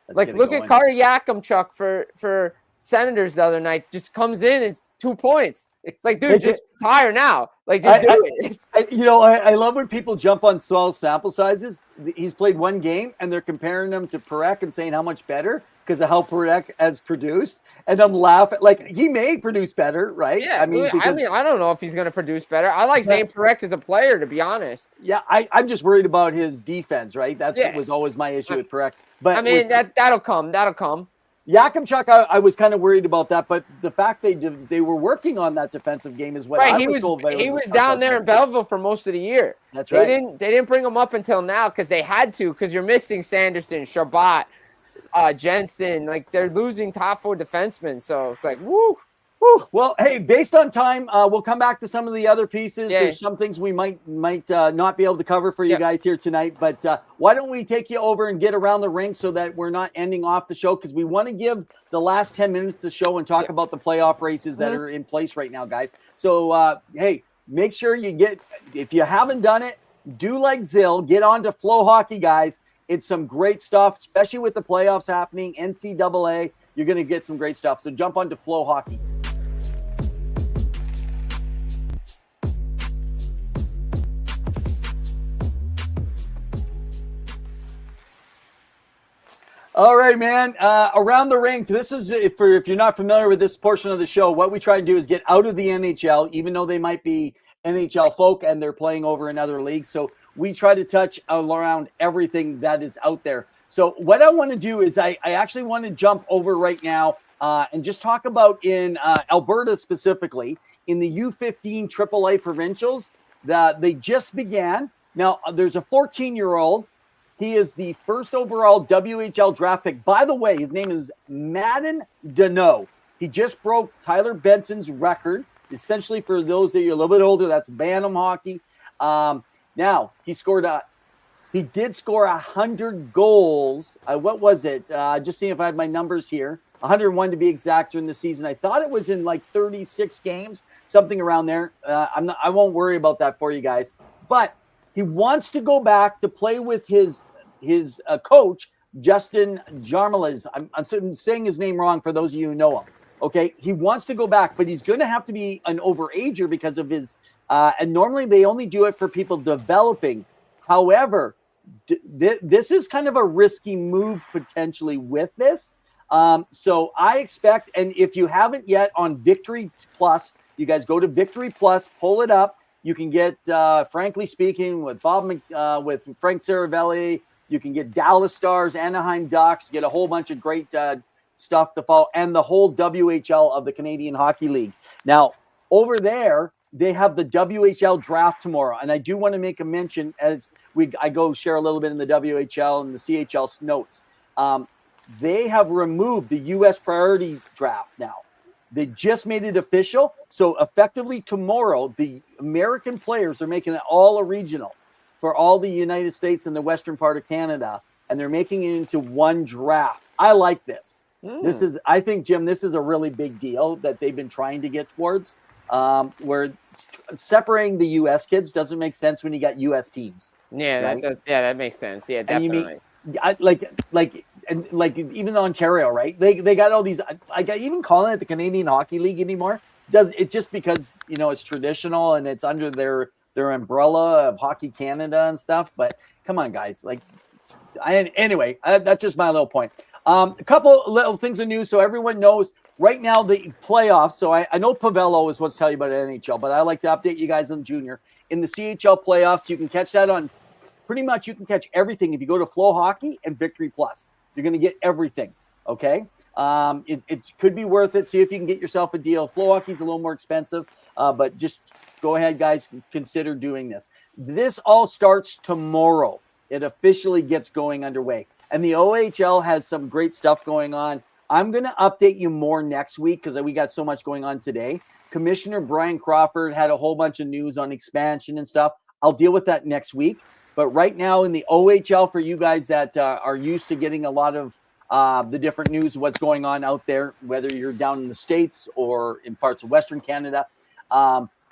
Like, look at Kari Yakimchuk for Senators the other night. Just comes in and 2 points. It's like, dude, just retire now. Like, just do it. I love when people jump on small sample sizes. He's played one game, and they're comparing him to Parekh and saying how much better because of how Parekh has produced. And I'm laughing. Like, he may produce better, right? Yeah, I mean, I don't know if he's going to produce better. I like Zane Parekh as a player, to be honest. Yeah, I'm just worried about his defense, right? That was always my issue with Parekh. But I mean, that'll come. That'll come. Yakimchuk, I was kind of worried about that, but the fact they were working on that defensive game is what I was told. He was down there in Belleville for most of the year. That's right. They didn't bring him up until now because they had to, because you're missing Sanderson, Shabbat, Jensen. Like, they're losing top 4 defensemen, so it's like, woo. Whew. Well, hey, based on time, we'll come back to some of the other pieces. Yeah. There's some things we might not be able to cover for you Yep. guys here tonight, but why don't we take you over and get around the ring so that we're not ending off the show, because we want to give the last 10 minutes to the show and talk about the playoff races that are in place right now, guys. So, hey, make sure you get, if you haven't done it, do like Zill, get on to Flow Hockey, guys. It's some great stuff, especially with the playoffs happening, NCAA. You're going to get some great stuff. So jump on to Flow Hockey. All right, man. Around the ring. This is if you're not familiar with this portion of the show, what we try to do is get out of the NHL, even though they might be NHL folk and they're playing over in other leagues. So we try to touch around everything that is out there. So what I want to do is I actually want to jump over right now and just talk about in Alberta specifically, in the U15 AAA provincials, that they just began. Now, there's a 14-year-old. He is the first overall WHL draft pick. By the way, his name is Madden Deneau. He just broke Tyler Benson's record. Essentially, for those of you a little bit older, that's Bantam hockey. Now, he did score 100 goals. What was it? Just seeing if I have my numbers here. 101 to be exact during the season. I thought it was in like 36 games, something around there. I won't worry about that for you guys. But he wants to go back to play with his coach, Justin Jarmales. I'm saying his name wrong for those of you who know him. Okay, he wants to go back, but he's going to have to be an overager because of his. And normally they only do it for people developing. However, this is kind of a risky move potentially with this. So I expect, and if you haven't yet on Victory Plus, you guys go to Victory Plus, pull it up. You can get, frankly speaking, with with Frank Saravelli. You can get Dallas Stars, Anaheim Ducks, get a whole bunch of great stuff to follow, and the whole WHL of the Canadian Hockey League. Now, over there, they have the WHL draft tomorrow, and I do want to make a mention as I go share a little bit in the WHL and the CHL notes. They have removed the U.S. priority draft now. They just made it official. So effectively tomorrow, the American players are making it all a regional for all the United States and the western part of Canada, and they're making it into one draft. I like this. I think, Jim, this is a really big deal that they've been trying to get towards, where separating the U.S. kids doesn't make sense when you got U.S. teams. Yeah, right? that makes sense. Yeah, definitely. And even Ontario, right? They got all these. Even calling it the Canadian Hockey League anymore does it just because it's traditional and it's under their umbrella of Hockey Canada and stuff. But come on, guys. Anyway, that's just my little point. A couple little things of news so everyone knows right now the playoffs. So I know Pawel is what's tell you about NHL, but I like to update you guys on junior in the CHL playoffs. You can catch that on. Pretty much you can catch everything if you go to Flow Hockey and Victory Plus. You're going to get everything, okay? It could be worth it. See if you can get yourself a deal. Flow Hockey's a little more expensive, but just go ahead, guys. Consider doing this. This all starts tomorrow. It officially gets going underway. And the OHL has some great stuff going on. I'm going to update you more next week because we got so much going on today. Commissioner Brian Crawford had a whole bunch of news on expansion and stuff. I'll deal with that next week. But right now in the OHL, for you guys that are used to getting a lot of the different news, what's going on out there, whether you're down in the States or in parts of Western Canada,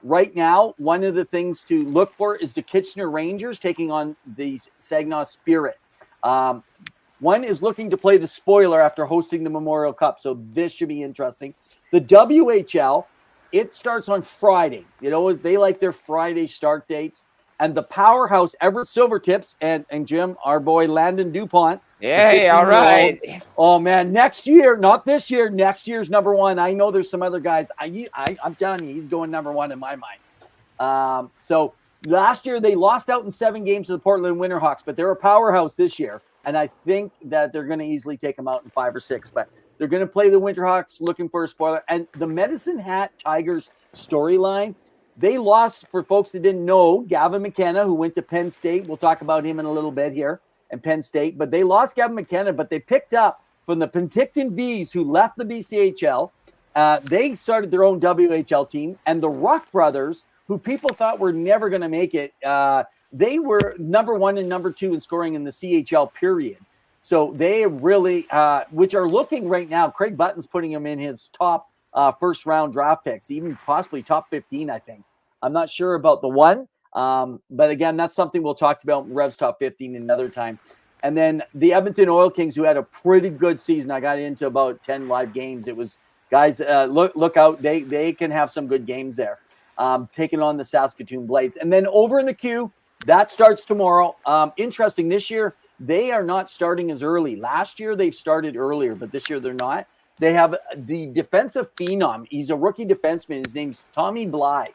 right now, one of the things to look for is the Kitchener Rangers taking on the Saginaw Spirit. One is looking to play the spoiler after hosting the Memorial Cup, so this should be interesting. The WHL, it starts on Friday. They like their Friday start dates. And the powerhouse Everett Silvertips and Jim, our boy Landon DuPont. Hey, all right. Oh man, next year, not this year. Next year's number one. I know there's some other guys. I'm telling you, he's going number one in my mind. So last year they lost out in 7 games to the Portland Winterhawks, but they're a powerhouse this year, and I think that they're going to easily take them out in 5 or 6. But they're going to play the Winterhawks, looking for a spoiler. And the Medicine Hat Tigers storyline. They lost, for folks that didn't know, Gavin McKenna, who went to Penn State. We'll talk about him in a little bit here, and Penn State. But they lost Gavin McKenna, but they picked up from the Penticton Bees, who left the BCHL, They started their own WHL team, and the Ruck brothers, who people thought were never going to make it, they were number 1 and number 2 in scoring in the CHL period. So they really, which are looking right now, Craig Button's putting him in his top first round draft picks, even possibly top 15, I think. I'm not sure about the one, but again, that's something we'll talk about in Rev's top 15 another time. And then the Edmonton Oil Kings, who had a pretty good season. I got into about 10 live games. It was, guys, look out. They can have some good games there, taking on the Saskatoon Blades. And then over in the queue, that starts tomorrow. Interesting, this year, they are not starting as early. Last year, they've started earlier, but this year they're not. They have the defensive phenom. He's a rookie defenseman. His name's Tommy Bly,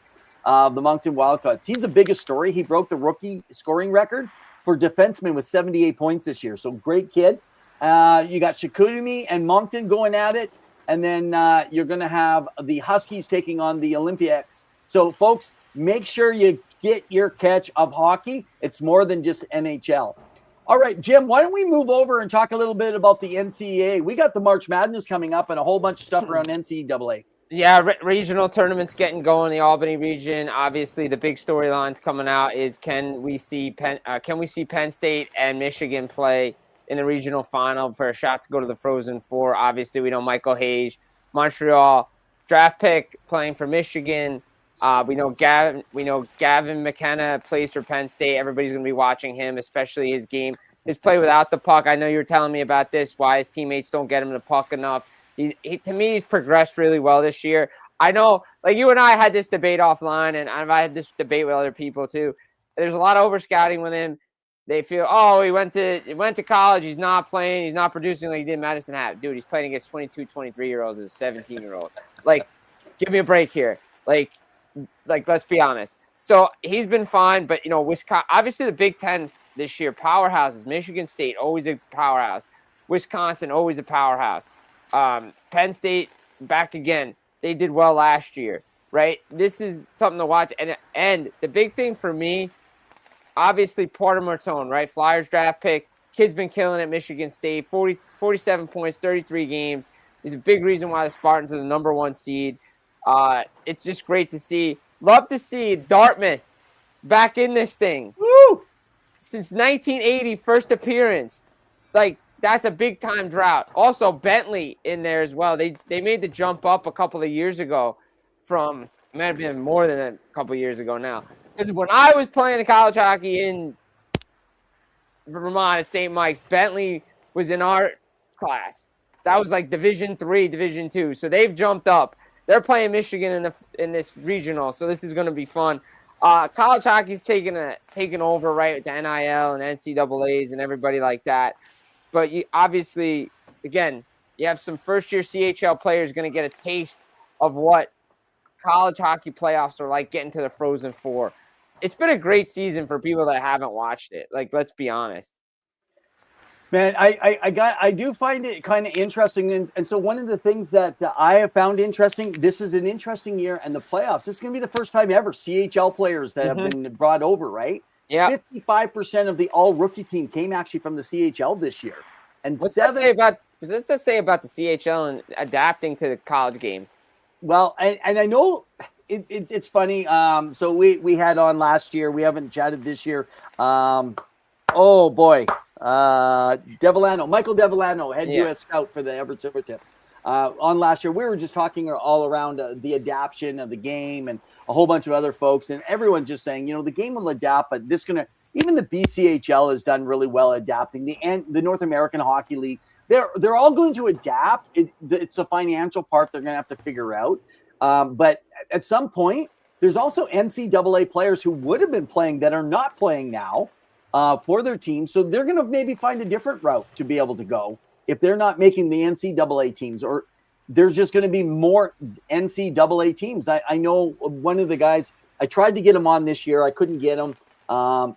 the Moncton Wildcats. He's the biggest story. He broke the rookie scoring record for defensemen with 78 points this year. So great kid. You got Chicoutimi and Moncton going at it. And then you're going to have the Huskies taking on the Olympics. So, folks, make sure you get your catch of hockey. It's more than just NHL. All right, Jim, why don't we move over and talk a little bit about the NCAA? We got the March Madness coming up and a whole bunch of stuff around NCAA. Yeah, regional tournaments getting going in the Albany region. Obviously, the big storylines coming out is can we see Penn State and Michigan play in the regional final for a shot to go to the Frozen Four? Obviously, we know Michael Hayes, Montreal draft pick, playing for Michigan. We know Gavin McKenna plays for Penn State. Everybody's going to be watching him, especially his game, his play without the puck. I know you were telling me about this, why his teammates don't get him the puck enough. To me, he's progressed really well this year. I know, like you and I had this debate offline, and I've had this debate with other people too. There's a lot of overscouting with him. They feel, oh, he went to college. He's not playing. He's not producing like he did in Madison Hat. Dude, he's playing against 22, 23-year-olds as a 17-year-old. Like, give me a break here. Like, let's be honest. So he's been fine, but, you know, Wisconsin, obviously the Big Ten this year, powerhouses. Michigan State, always a powerhouse. Wisconsin, always a powerhouse. Penn State, back again. They did well last year, right? This is something to watch. And the big thing for me, obviously, Porter Martone, right? Flyers draft pick. Kid's been killing at Michigan State. 47 points, 33 games. He's a big reason why the Spartans are the number 1 seed. It's just great to see. Love to see Dartmouth back in this thing. Woo! Since 1980, first appearance. Like, that's a big-time drought. Also, Bentley in there as well. They made the jump up a couple of years ago from – might have been more than a couple of years ago now. Because when I was playing college hockey in Vermont at St. Mike's, Bentley was in our class. That was like Division III, Division II. So they've jumped up. They're playing Michigan in this regional, so this is going to be fun. College hockey's taking over, right, with the NIL and NCAAs and everybody like that. But you obviously, again, you have some first-year CHL players going to get a taste of what college hockey playoffs are like, getting to the Frozen Four. It's been a great season for people that haven't watched it. Like, let's be honest. Man, I do find it kind of interesting. And so one of the things that I have found interesting, this is an interesting year, and the playoffs, this is going to be the first time ever CHL players that have been brought over, right? Yeah. 55% of the all-rookie team came actually from the CHL this year. And what's that say about the CHL and adapting to the college game? Well, and I know it's funny. So we had on last year. We haven't chatted this year. Oh, boy. Michael Devellano, head U.S. scout for the Everett Silvertips. On last year, we were just talking all around the adaptation of the game and a whole bunch of other folks, and everyone just saying, you know, the game will adapt, but even the BCHL has done really well adapting. The North American Hockey League, they're all going to adapt. It's the financial part they're going to have to figure out. But at some point, there's also NCAA players who would have been playing that are not playing now for their team. So they're going to maybe find a different route to be able to go if they're not making the NCAA teams, or there's just going to be more NCAA teams. I know one of the guys, I tried to get him on this year. I couldn't get him.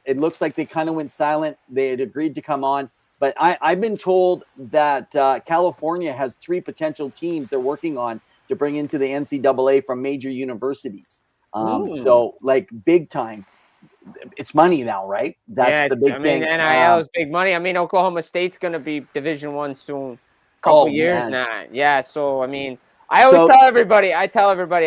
It looks like they kind of went silent. They had agreed to come on. But I've been told that California has 3 potential teams they're working on to bring into the NCAA from major universities. So, like, big time. It's money now, right? That's the big thing. NIL is big money. I mean, Oklahoma State's going to be Division I soon. A couple years now. Yeah, so, I mean, I always tell everybody,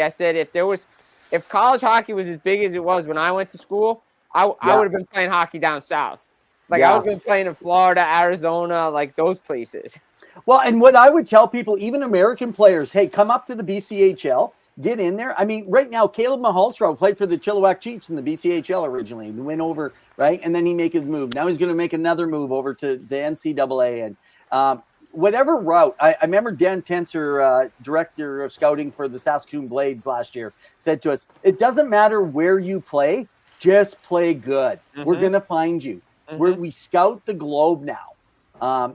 I said, if college hockey was as big as it was when I went to school, I would have been playing hockey down south. Like I would have been playing in Florida, Arizona, like those places. Well, and what I would tell people, even American players, hey, come up to the BCHL, get in there. I mean, right now, Caleb Mahalstrow played for the Chilliwack Chiefs in the BCHL originally. He went over, right? And then he made his move. Now he's going to make another move over to the NCAA. And whatever route, I remember Dan Tenser, director of scouting for the Saskatoon Blades last year, said to us, it doesn't matter where you play, just play good. Mm-hmm. We're going to find you. Mm-hmm. We scout the globe now,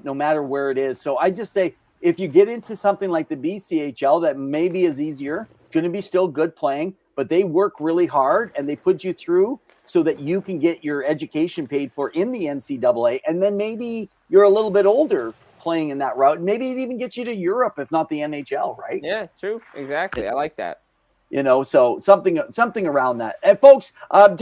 no matter where it is. So I just say, if you get into something like the BCHL that maybe is easier, it's going to be still good playing, but they work really hard and they put you through so that you can get your education paid for in the NCAA. And then maybe you're a little bit older playing in that route. Maybe it even gets you to Europe, if not the NHL, right? Yeah, true. Exactly. I like that. You know, so something around that. And folks, I'm not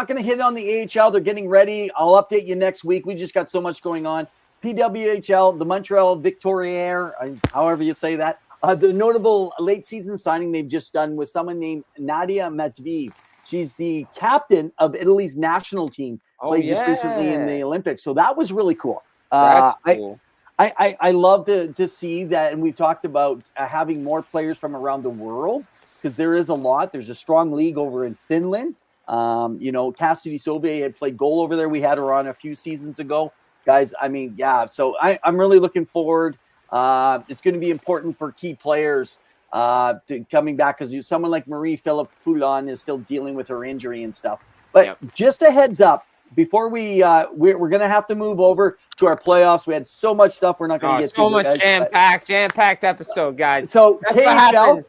gonna hit on the AHL. They're getting ready. I'll update you next week. We just got so much going on. PWHL, the Montreal Victoriaire, however you say that. The notable late season signing they've just done with someone named Nadia Matveev. She's the captain of Italy's national team. Played just recently in the Olympics. So that was really cool. That's cool. I love to see that. And we've talked about having more players from around the world because there is a lot. There's a strong league over in Finland. You know, Cassidy Sauvé had played goal over there. We had her on a few seasons ago. Guys, I mean, yeah. So I'm really looking forward. It's going to be important for key players to coming back because someone like Marie-Philippe Poulin is still dealing with her injury and stuff. But just a heads up, before we're going to have to move over to our playoffs. We had so much stuff we're not going to get to. So much jam-packed episode, guys. So KHL,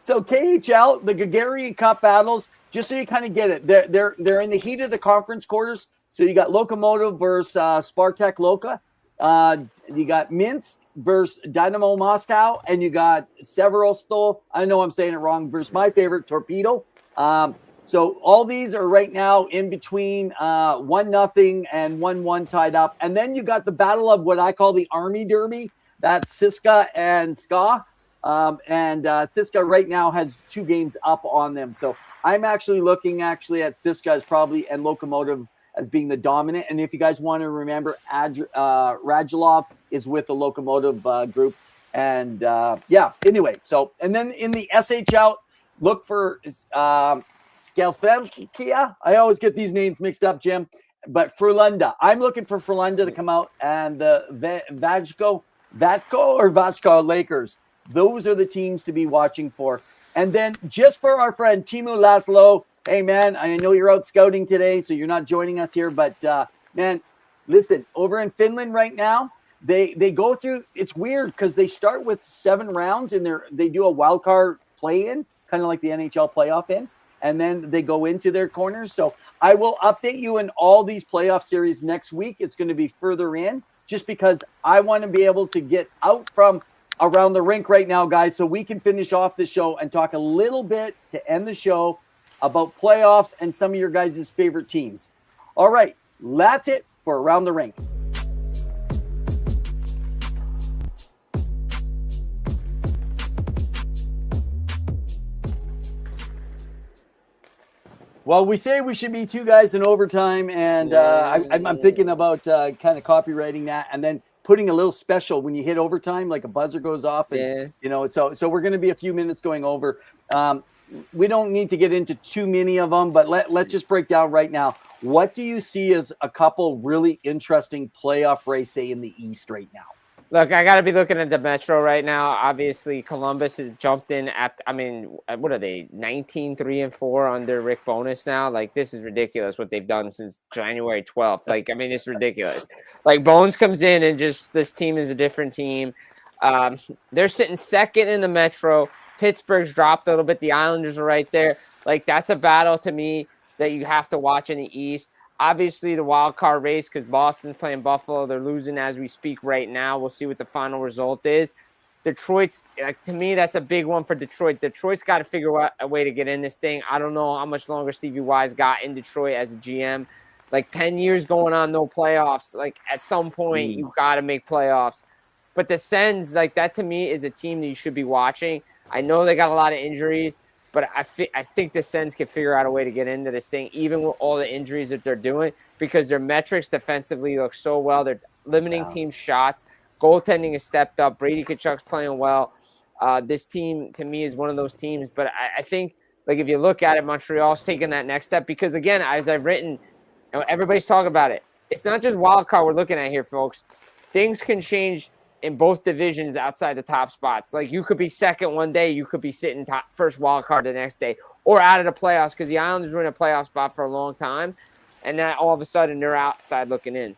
so KHL, the Gagarin Cup battles, just so you kind of get it, they're in the heat of the conference quarters. So you got Lokomotiv versus Spartak Loka. You got Minsk versus Dynamo Moscow, and you got Severostol. I know I'm saying it wrong. Versus my favorite, Torpedo. So all these are right now in between 1-0 and 1-1 tied up. And then you got the battle of what I call the Army Derby. That's Siska and Ska. And Siska right now has 2 games up on them. So I'm actually looking at Siska as probably and Lokomotiv as being the dominant. And if you guys want to remember, Radulov is with the Lokomotiv group. And anyway. So, and then in the SHL, look for Skelfelkia. I always get these names mixed up, Jim. But Frölunda. I'm looking for Frölunda to come out and the Vatko Lakers. Those are the teams to be watching for. And then just for our friend Timu Laszlo, hey man, I know you're out scouting today, so you're not joining us here. But man, listen, over in Finland right now, they go through. It's weird because they start with 7 rounds and they do a wild card play-in, kind of like the NHL playoff in. And then they go into their corners. So I will update you in all these playoff series next week. It's going to be further in just because I want to be able to get out from around the rink right now, guys, so we can finish off the show and talk a little bit to end the show about playoffs and some of your guys' favorite teams. All right, that's it for Around the Rink. Well, we say we should be 2 guys in overtime, and I'm thinking about kind of copywriting that and then putting a little special when you hit overtime, like a buzzer goes off. And, you know, so we're going to be a few minutes going over. We don't need to get into too many of them, but let's just break down right now. What do you see as a couple really interesting playoff race, say, in the East right now? Look, I got to be looking at the Metro right now. Obviously, Columbus has jumped in after, I mean, what are they, 19-3-4 under Rick Bowness now? Like, this is ridiculous what they've done since January 12th. Like, I mean, it's ridiculous. Like, Bones comes in and just this team is a different team. They're sitting second in the Metro. Pittsburgh's dropped a little bit. The Islanders are right there. Like, that's a battle to me that you have to watch in the East. Obviously, the wild card race because Boston's playing Buffalo. They're losing as we speak right now. We'll see what the final result is. Detroit's, to me, that's a big one for Detroit. Detroit's got to figure out a way to get in this thing. I don't know how much longer Stevie Y's got in Detroit as a GM. Like 10 years going on, no playoffs. Like at some point, you got to make playoffs. But the Sens, like that to me, is a team that you should be watching. I know they got a lot of injuries, but I think the Sens can figure out a way to get into this thing, even with all the injuries that they're doing, because their metrics defensively look so well. They're limiting team shots. Goaltending has stepped up. Brady Tkachuk's playing well. This team, to me, is one of those teams. But I think, like, if you look at it, Montreal's taking that next step because, again, as I've written, everybody's talking about it. It's not just wild card we're looking at here, folks. Things can change in both divisions outside the top spots. Like, you could be second one day, you could be sitting top first wild card the next day, or out of the playoffs because the Islanders were in a playoff spot for a long time, and then all of a sudden they're outside looking in.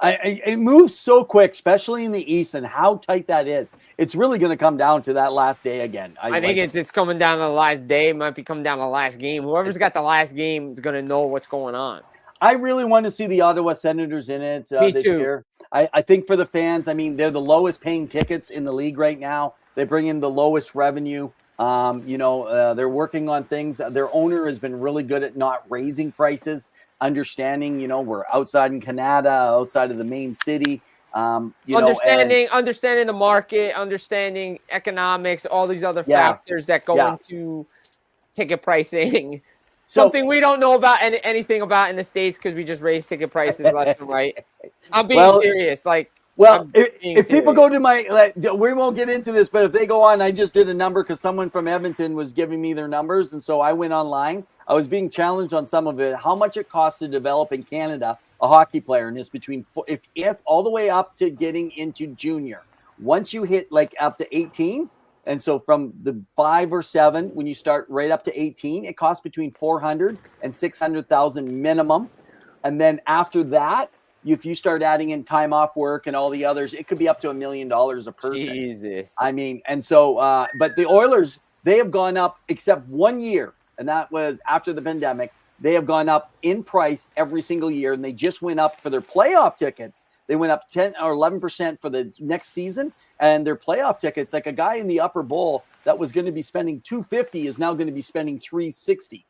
It moves so quick, especially in the East, and how tight that is. It's really going to come down to that last day again. I think it's coming down to the last day. It might be coming down to the last game. Whoever's got the last game is going to know what's going on. I really want to see the Ottawa Senators in it this year. I think for the fans, I mean, they're the lowest paying tickets in the league right now. They bring in the lowest revenue. They're working on things. Their owner has been really good at not raising prices, understanding, we're outside in Canada, outside of the main city. Understanding the market, understanding economics, all these other factors that go into ticket pricing. Something we don't know about anything about in the States because we just raise ticket prices left and right. I'm being serious. If people go to we won't get into this, but if they go on, I just did a number because someone from Edmonton was giving me their numbers. And so I went online. I was being challenged on some of it, how much it costs to develop in Canada a hockey player. And it's between, if all the way up to getting into junior, once you hit like up to 18, and so from the 5 or 7, when you start right up to 18, it costs between 400 and 600,000 minimum. And then after that, if you start adding in time off work and all the others, it could be up to $1 million a person. Jesus. I mean, and so, but the Oilers, they have gone up except 1 year, and that was after the pandemic. They have gone up in price every single year, and they just went up for their playoff tickets. They went up 10 or 11% for the next season, and their playoff tickets, like a guy in the upper bowl that was going to be spending $250 is now going to be spending $360. They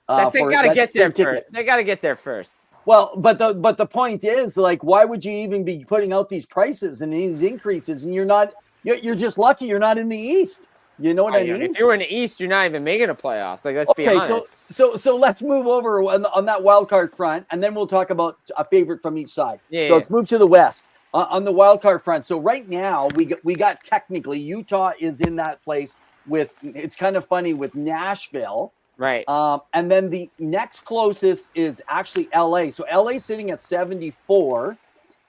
got to get there first. They got to get there first. Well, but the point is, like, why would you even be putting out these prices and these increases? And you're just lucky you're not in the East. You know what I mean? If you're in the East, you're not even making the playoffs. Like, let's be honest. So let's move over on that wild card front, and then we'll talk about a favorite from each side. Let's move to the West on the wild card front. So right now we got technically Utah is in that place with, it's kind of funny, with Nashville. Right. And then the next closest is actually LA. So LA sitting at 74.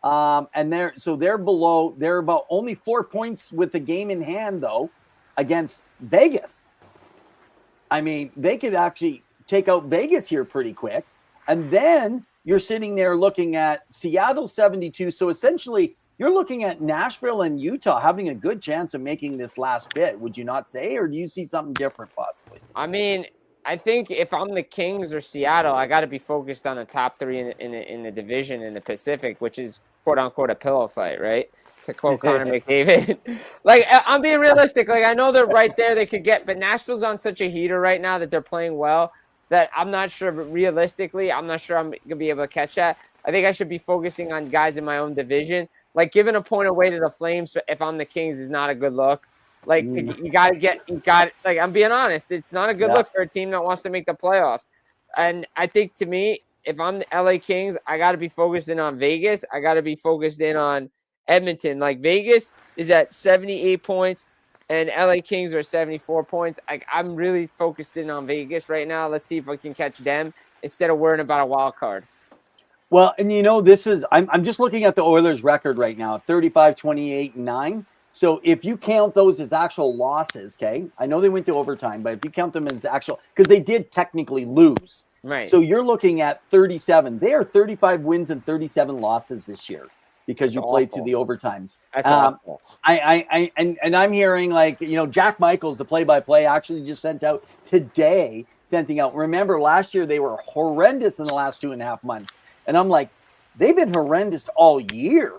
And they're below, they're about only 4 points with the game in hand though, against Vegas. I mean, they could actually take out Vegas here pretty quick. And then you're sitting there looking at Seattle 72. So essentially you're looking at Nashville and Utah having a good chance of making this last bit. Would you not say, or do you see something different possibly? I mean, I think if I'm the Kings or Seattle, I got to be focused on the top 3 in the division in the Pacific, which is quote unquote a pillow fight, right? To quote Connor McDavid. Like, I'm being realistic. Like, I know they're right there. They could get, but Nashville's on such a heater right now that they're playing well that I'm not sure, but realistically, I'm not sure I'm going to be able to catch that. I think I should be focusing on guys in my own division. Like, giving a point away to the Flames if I'm the Kings is not a good look. Like, you got to, like, I'm being honest. It's not a good look for a team that wants to make the playoffs. And I think, to me, if I'm the LA Kings, I got to be focused in on Vegas. I got to be focused in on Edmonton. Like, Vegas is at 78 points and LA Kings are 74 points. I'm really focused in on Vegas right now. Let's see if I can catch them instead of worrying about a wild card. Well, and this is, I'm just looking at the Oilers record right now, 35, 28, 9. So if you count those as actual losses, okay, I know they went to overtime, but if you count them as actual, because they did technically lose. Right. So you're looking at 37. They are 35 wins and 37 losses this year because you played through the overtimes. That's awful. And I'm hearing, like, Jack Michaels, the play-by-play, actually just sent out today, remember last year they were horrendous in the last 2.5 months. And I'm like, they've been horrendous all year.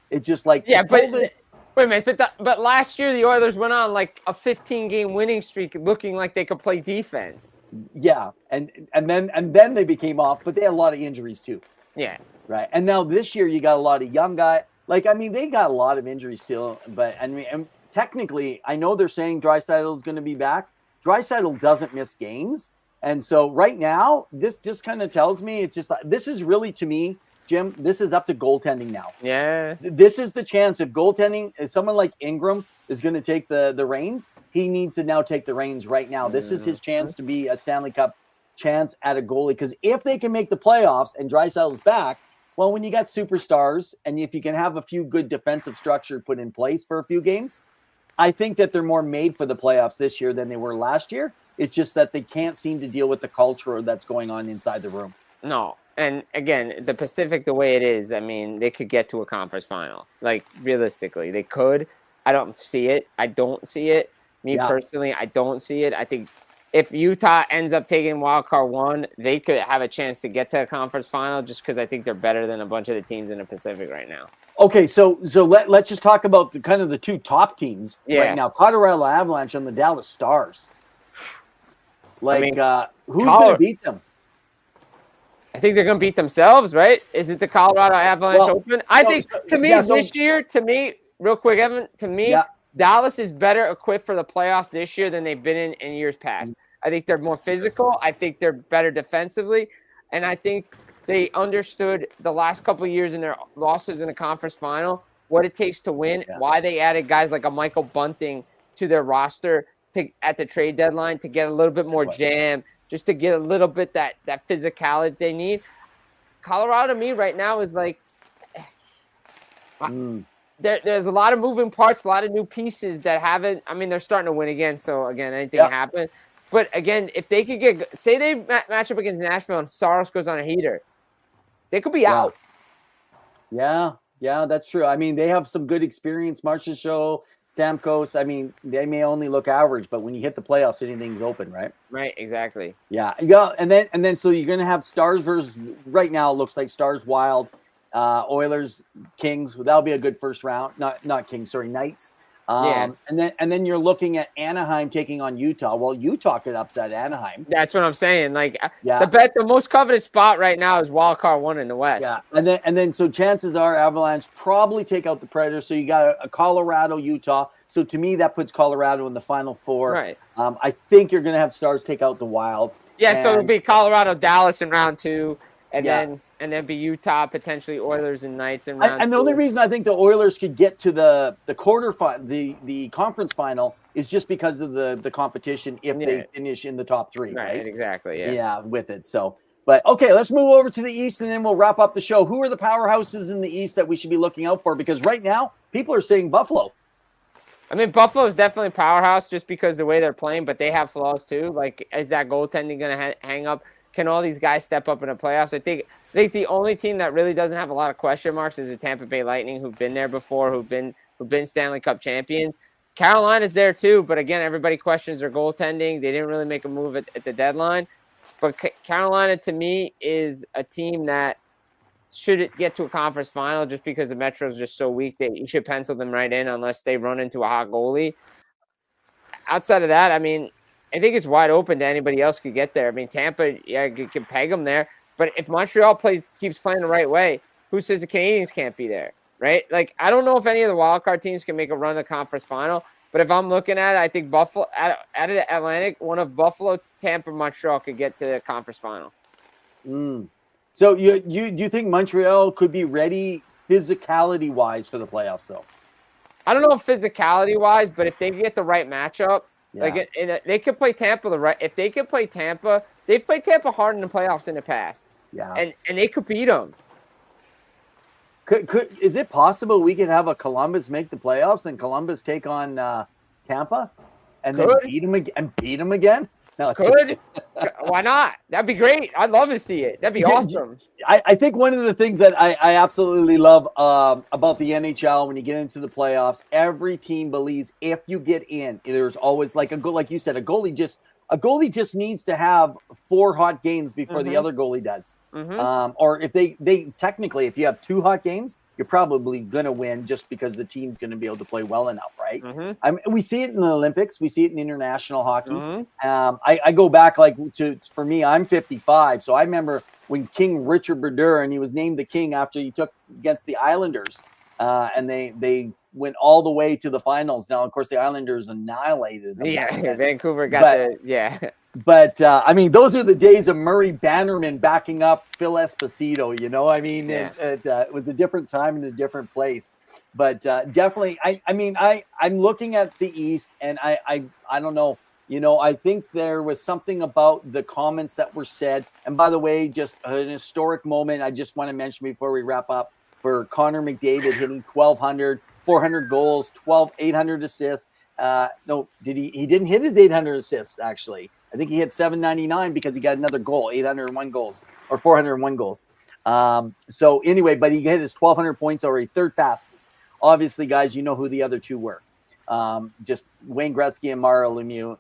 It's just like, wait a minute, but last year the Oilers went on like a 15-game winning streak, looking like they could play defense. Yeah, and then they became off, but they had a lot of injuries too. Yeah, right. And now this year you got a lot of young guys. Like, I mean, they got a lot of injuries still, but I mean, and technically, I know they're saying Draisaitl is going to be back. Draisaitl doesn't miss games, and so right now, this just kind of tells me it's just this is really, to me, Jim. This is up to goaltending now. Yeah, This is the chance if goaltending, if someone like Ingram is going to take the reins, he needs to now take the reins right now. This is his chance to be a Stanley Cup chance at a goalie, because if they can make the playoffs and Draisaitl's back, well, when you got superstars and if you can have a few good defensive structure put in place for a few games, I think that they're more made for the playoffs this year than they were last year. It's just that they can't seem to deal with the culture that's going on inside the room. no. And again, the Pacific, the way it is, I mean, they could get to a conference final. Like, realistically, they could. I don't see it. I don't see it. Me personally, I don't see it. I think if Utah ends up taking wild card 1, they could have a chance to get to a conference final, just because I think they're better than a bunch of the teams in the Pacific right now. Okay, so let's just talk about the two top teams right now: Colorado Avalanche and the Dallas Stars. Like, I mean, who's going to beat them? I think they're going to beat themselves, right? Is it the Colorado Avalanche Open? I think, to me, this year, real quick, Evan, Dallas is better equipped for the playoffs this year than they've been in years past. I think they're more physical. I think they're better defensively. And I think they understood the last couple of years in their losses in the conference final, what it takes to win, why they added guys like a Michael Bunting to their roster at the trade deadline to get a little bit more jam, just to get a little bit that physicality they need. Colorado, to me, right now is like there's a lot of moving parts, a lot of new pieces that haven't. I mean, they're starting to win again, so again, anything can happen. But again, if they could say they match up against Nashville and Saros goes on a heater, they could be out. Yeah, that's true. I mean, they have some good experience. Marchessault, Stamkos. I mean, they may only look average, but when you hit the playoffs, anything's open, right? Right, exactly. Yeah, and then so you're gonna have Stars versus right now. It looks like Stars Wild, Oilers, Kings. That'll be a good first round. Not Kings, sorry, Knights. And then you're looking at Anaheim taking on Utah. Well, Utah could upset Anaheim. That's what I'm saying. Like, the most coveted spot right now is wild card 1 in the West. Yeah, and then so chances are Avalanche probably take out the Predators. So you got a Colorado, Utah. So to me, that puts Colorado in the Final Four. Right. I think you're gonna have Stars take out the Wild. Yeah, so it'll be Colorado, Dallas in round 2, and then be Utah, potentially Oilers and Knights in round 2. And the only reason I think the Oilers could get to the the conference final is just because of the competition if they finish in the top 3, right? Exactly. Yeah, with it. So, but okay, let's move over to the East and then we'll wrap up the show. Who are the powerhouses in the East that we should be looking out for? Because right now, people are saying Buffalo. I mean, Buffalo is definitely a powerhouse just because the way they're playing, but they have flaws too. Like, is that goaltending going to hang up? Can all these guys step up in the playoffs? I think the only team that really doesn't have a lot of question marks is the Tampa Bay Lightning, who've been there before, who've been Stanley Cup champions. Carolina's there too, but again, everybody questions their goaltending. They didn't really make a move at the deadline. But Carolina, to me, is a team that should get to a conference final just because the Metro is just so weak that you should pencil them right in unless they run into a hot goalie. Outside of that, I mean, I think it's wide open to anybody else could get there. I mean, Tampa, you can peg them there. But if Montreal keeps playing the right way, who says the Canadiens can't be there, right? Like, I don't know if any of the wildcard teams can make a run to the conference final. But if I'm looking at it, I think Buffalo, out of the Atlantic, one of Buffalo, Tampa, Montreal could get to the conference final. So do you think Montreal could be ready physicality-wise for the playoffs, though? I don't know if physicality-wise, but if they get the right matchup, they could play Tampa if they could play Tampa, they've played Tampa hard in the playoffs in the past. Yeah. And they could beat them. Is it possible we could have a Columbus make the playoffs and Columbus take on Tampa and then beat them again? No, could. Why not? That'd be great. I'd love to see it. That'd be awesome. I think one of the things that I absolutely love about the NHL when you get into the playoffs, every team believes if you get in, there's always like you said, a goalie just needs to have 4 hot games before the other goalie does. Or if they technically, if you have 2 hot games, you're probably going to win just because the team's going to be able to play well enough, right? I mean, we see it in the Olympics. We see it in international hockey. I go back for me, I'm 55. So I remember when King Richard Brodeur, and he was named the king after he took against the Islanders. and they went all the way to the finals. Now, of course, the Islanders annihilated them. Yeah, Vancouver got But I mean, those are the days of Murray Bannerman backing up Phil Esposito. You know, I mean, it was a different time and a different place. But definitely, I'm looking at the East, and I don't know. You know, I think there was something about the comments that were said. And by the way, just an historic moment I just want to mention before we wrap up, for Connor McDavid hitting 1,200, 400 goals, 800 assists. No, he didn't hit his 800 assists, actually. I think he hit 799 because he got another goal, 801 goals or 401 goals. So anyway, but he hit his 1,200 points already, third fastest. Obviously, guys, you know who the other two were. Just Wayne Gretzky and Mario Lemieux.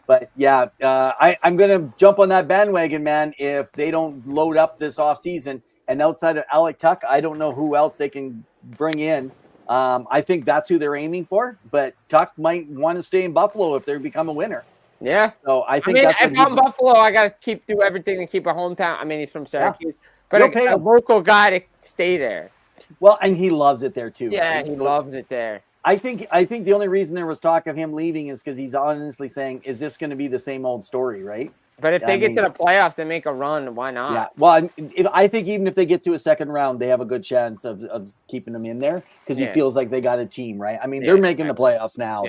But yeah, I'm going to jump on that bandwagon, man, if they don't load up this offseason. And outside of Alec Tuck, I don't know who else they can bring in. I think that's who they're aiming for. But Tuck might want to stay in Buffalo if they become a winner. Yeah. So I think if I'm Buffalo, I got to do everything to keep a hometown. I mean, he's from Syracuse. Yeah. But a local guy to stay there. Well, and he loves it there, too. Yeah, right? He loves it there. I think the only reason there was talk of him leaving is because he's honestly saying, is this going to be the same old story, right? But if they get to the playoffs and make a run, why not? Yeah. Well, I think even if they get to a second round, they have a good chance of keeping him in there because he feels like they got a team, right? I mean, they're making the playoffs now,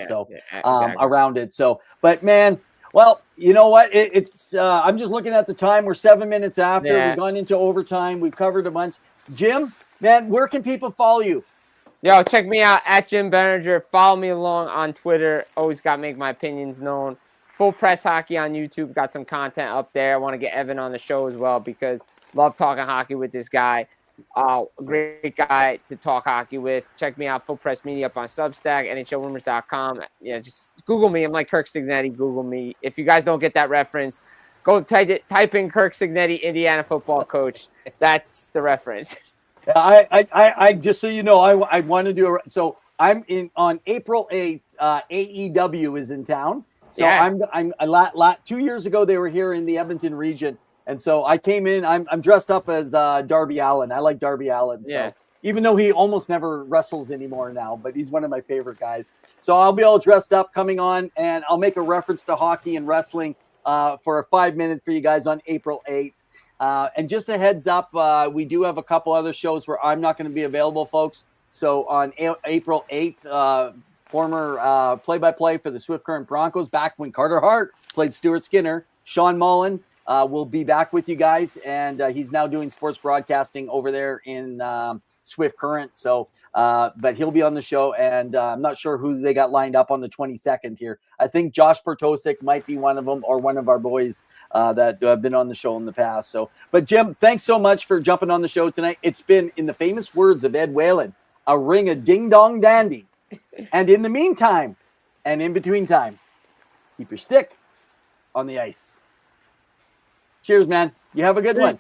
around it. So, but man, well, you know what? It's I'm just looking at the time. We're 7 minutes after. We've gone into overtime. We've covered a bunch. Jim, man, where can people follow you? Yo, check me out at Jim Berenger. Follow me along on Twitter. Always got to make my opinions known. Full Press Hockey on YouTube. Got some content up there. I want to get Evan on the show as well because love talking hockey with this guy. Great guy to talk hockey with. Check me out. Full Press Media up on Substack, NHLrumors.com. Yeah, just Google me. I'm like Kirk Signetti. Google me. If you guys don't get that reference, go type in Kirk Signetti, Indiana football coach. That's the reference. I just so you know, I want to do so I'm in on April 8th. AEW is in town. So yes. I'm a lot 2 years ago they were here in the Edmonton region, and so I came in. I'm dressed up as Darby Allin. I like Darby Allin. So even though he almost never wrestles anymore now, but he's one of my favorite guys. So I'll be all dressed up coming on, and I'll make a reference to hockey and wrestling for a 5 minute for you guys on April 8th. And just a heads up, we do have a couple other shows where I'm not going to be available, folks. So on April 8th, former play-by-play for the Swift Current Broncos, back when Carter Hart played Stuart Skinner, Sean Mullen will be back with you guys. And he's now doing sports broadcasting over there in Swift Current. So, but he'll be on the show, and I'm not sure who they got lined up on the 22nd here. I think Josh Pertosik might be one of them, or one of our boys that have been on the show in the past. So, but Jim, thanks so much for jumping on the show tonight. It's been, in the famous words of Ed Whalen, a ring of ding dong dandy. And in the meantime, and in between time, keep your stick on the ice. Cheers, man. You have a good one.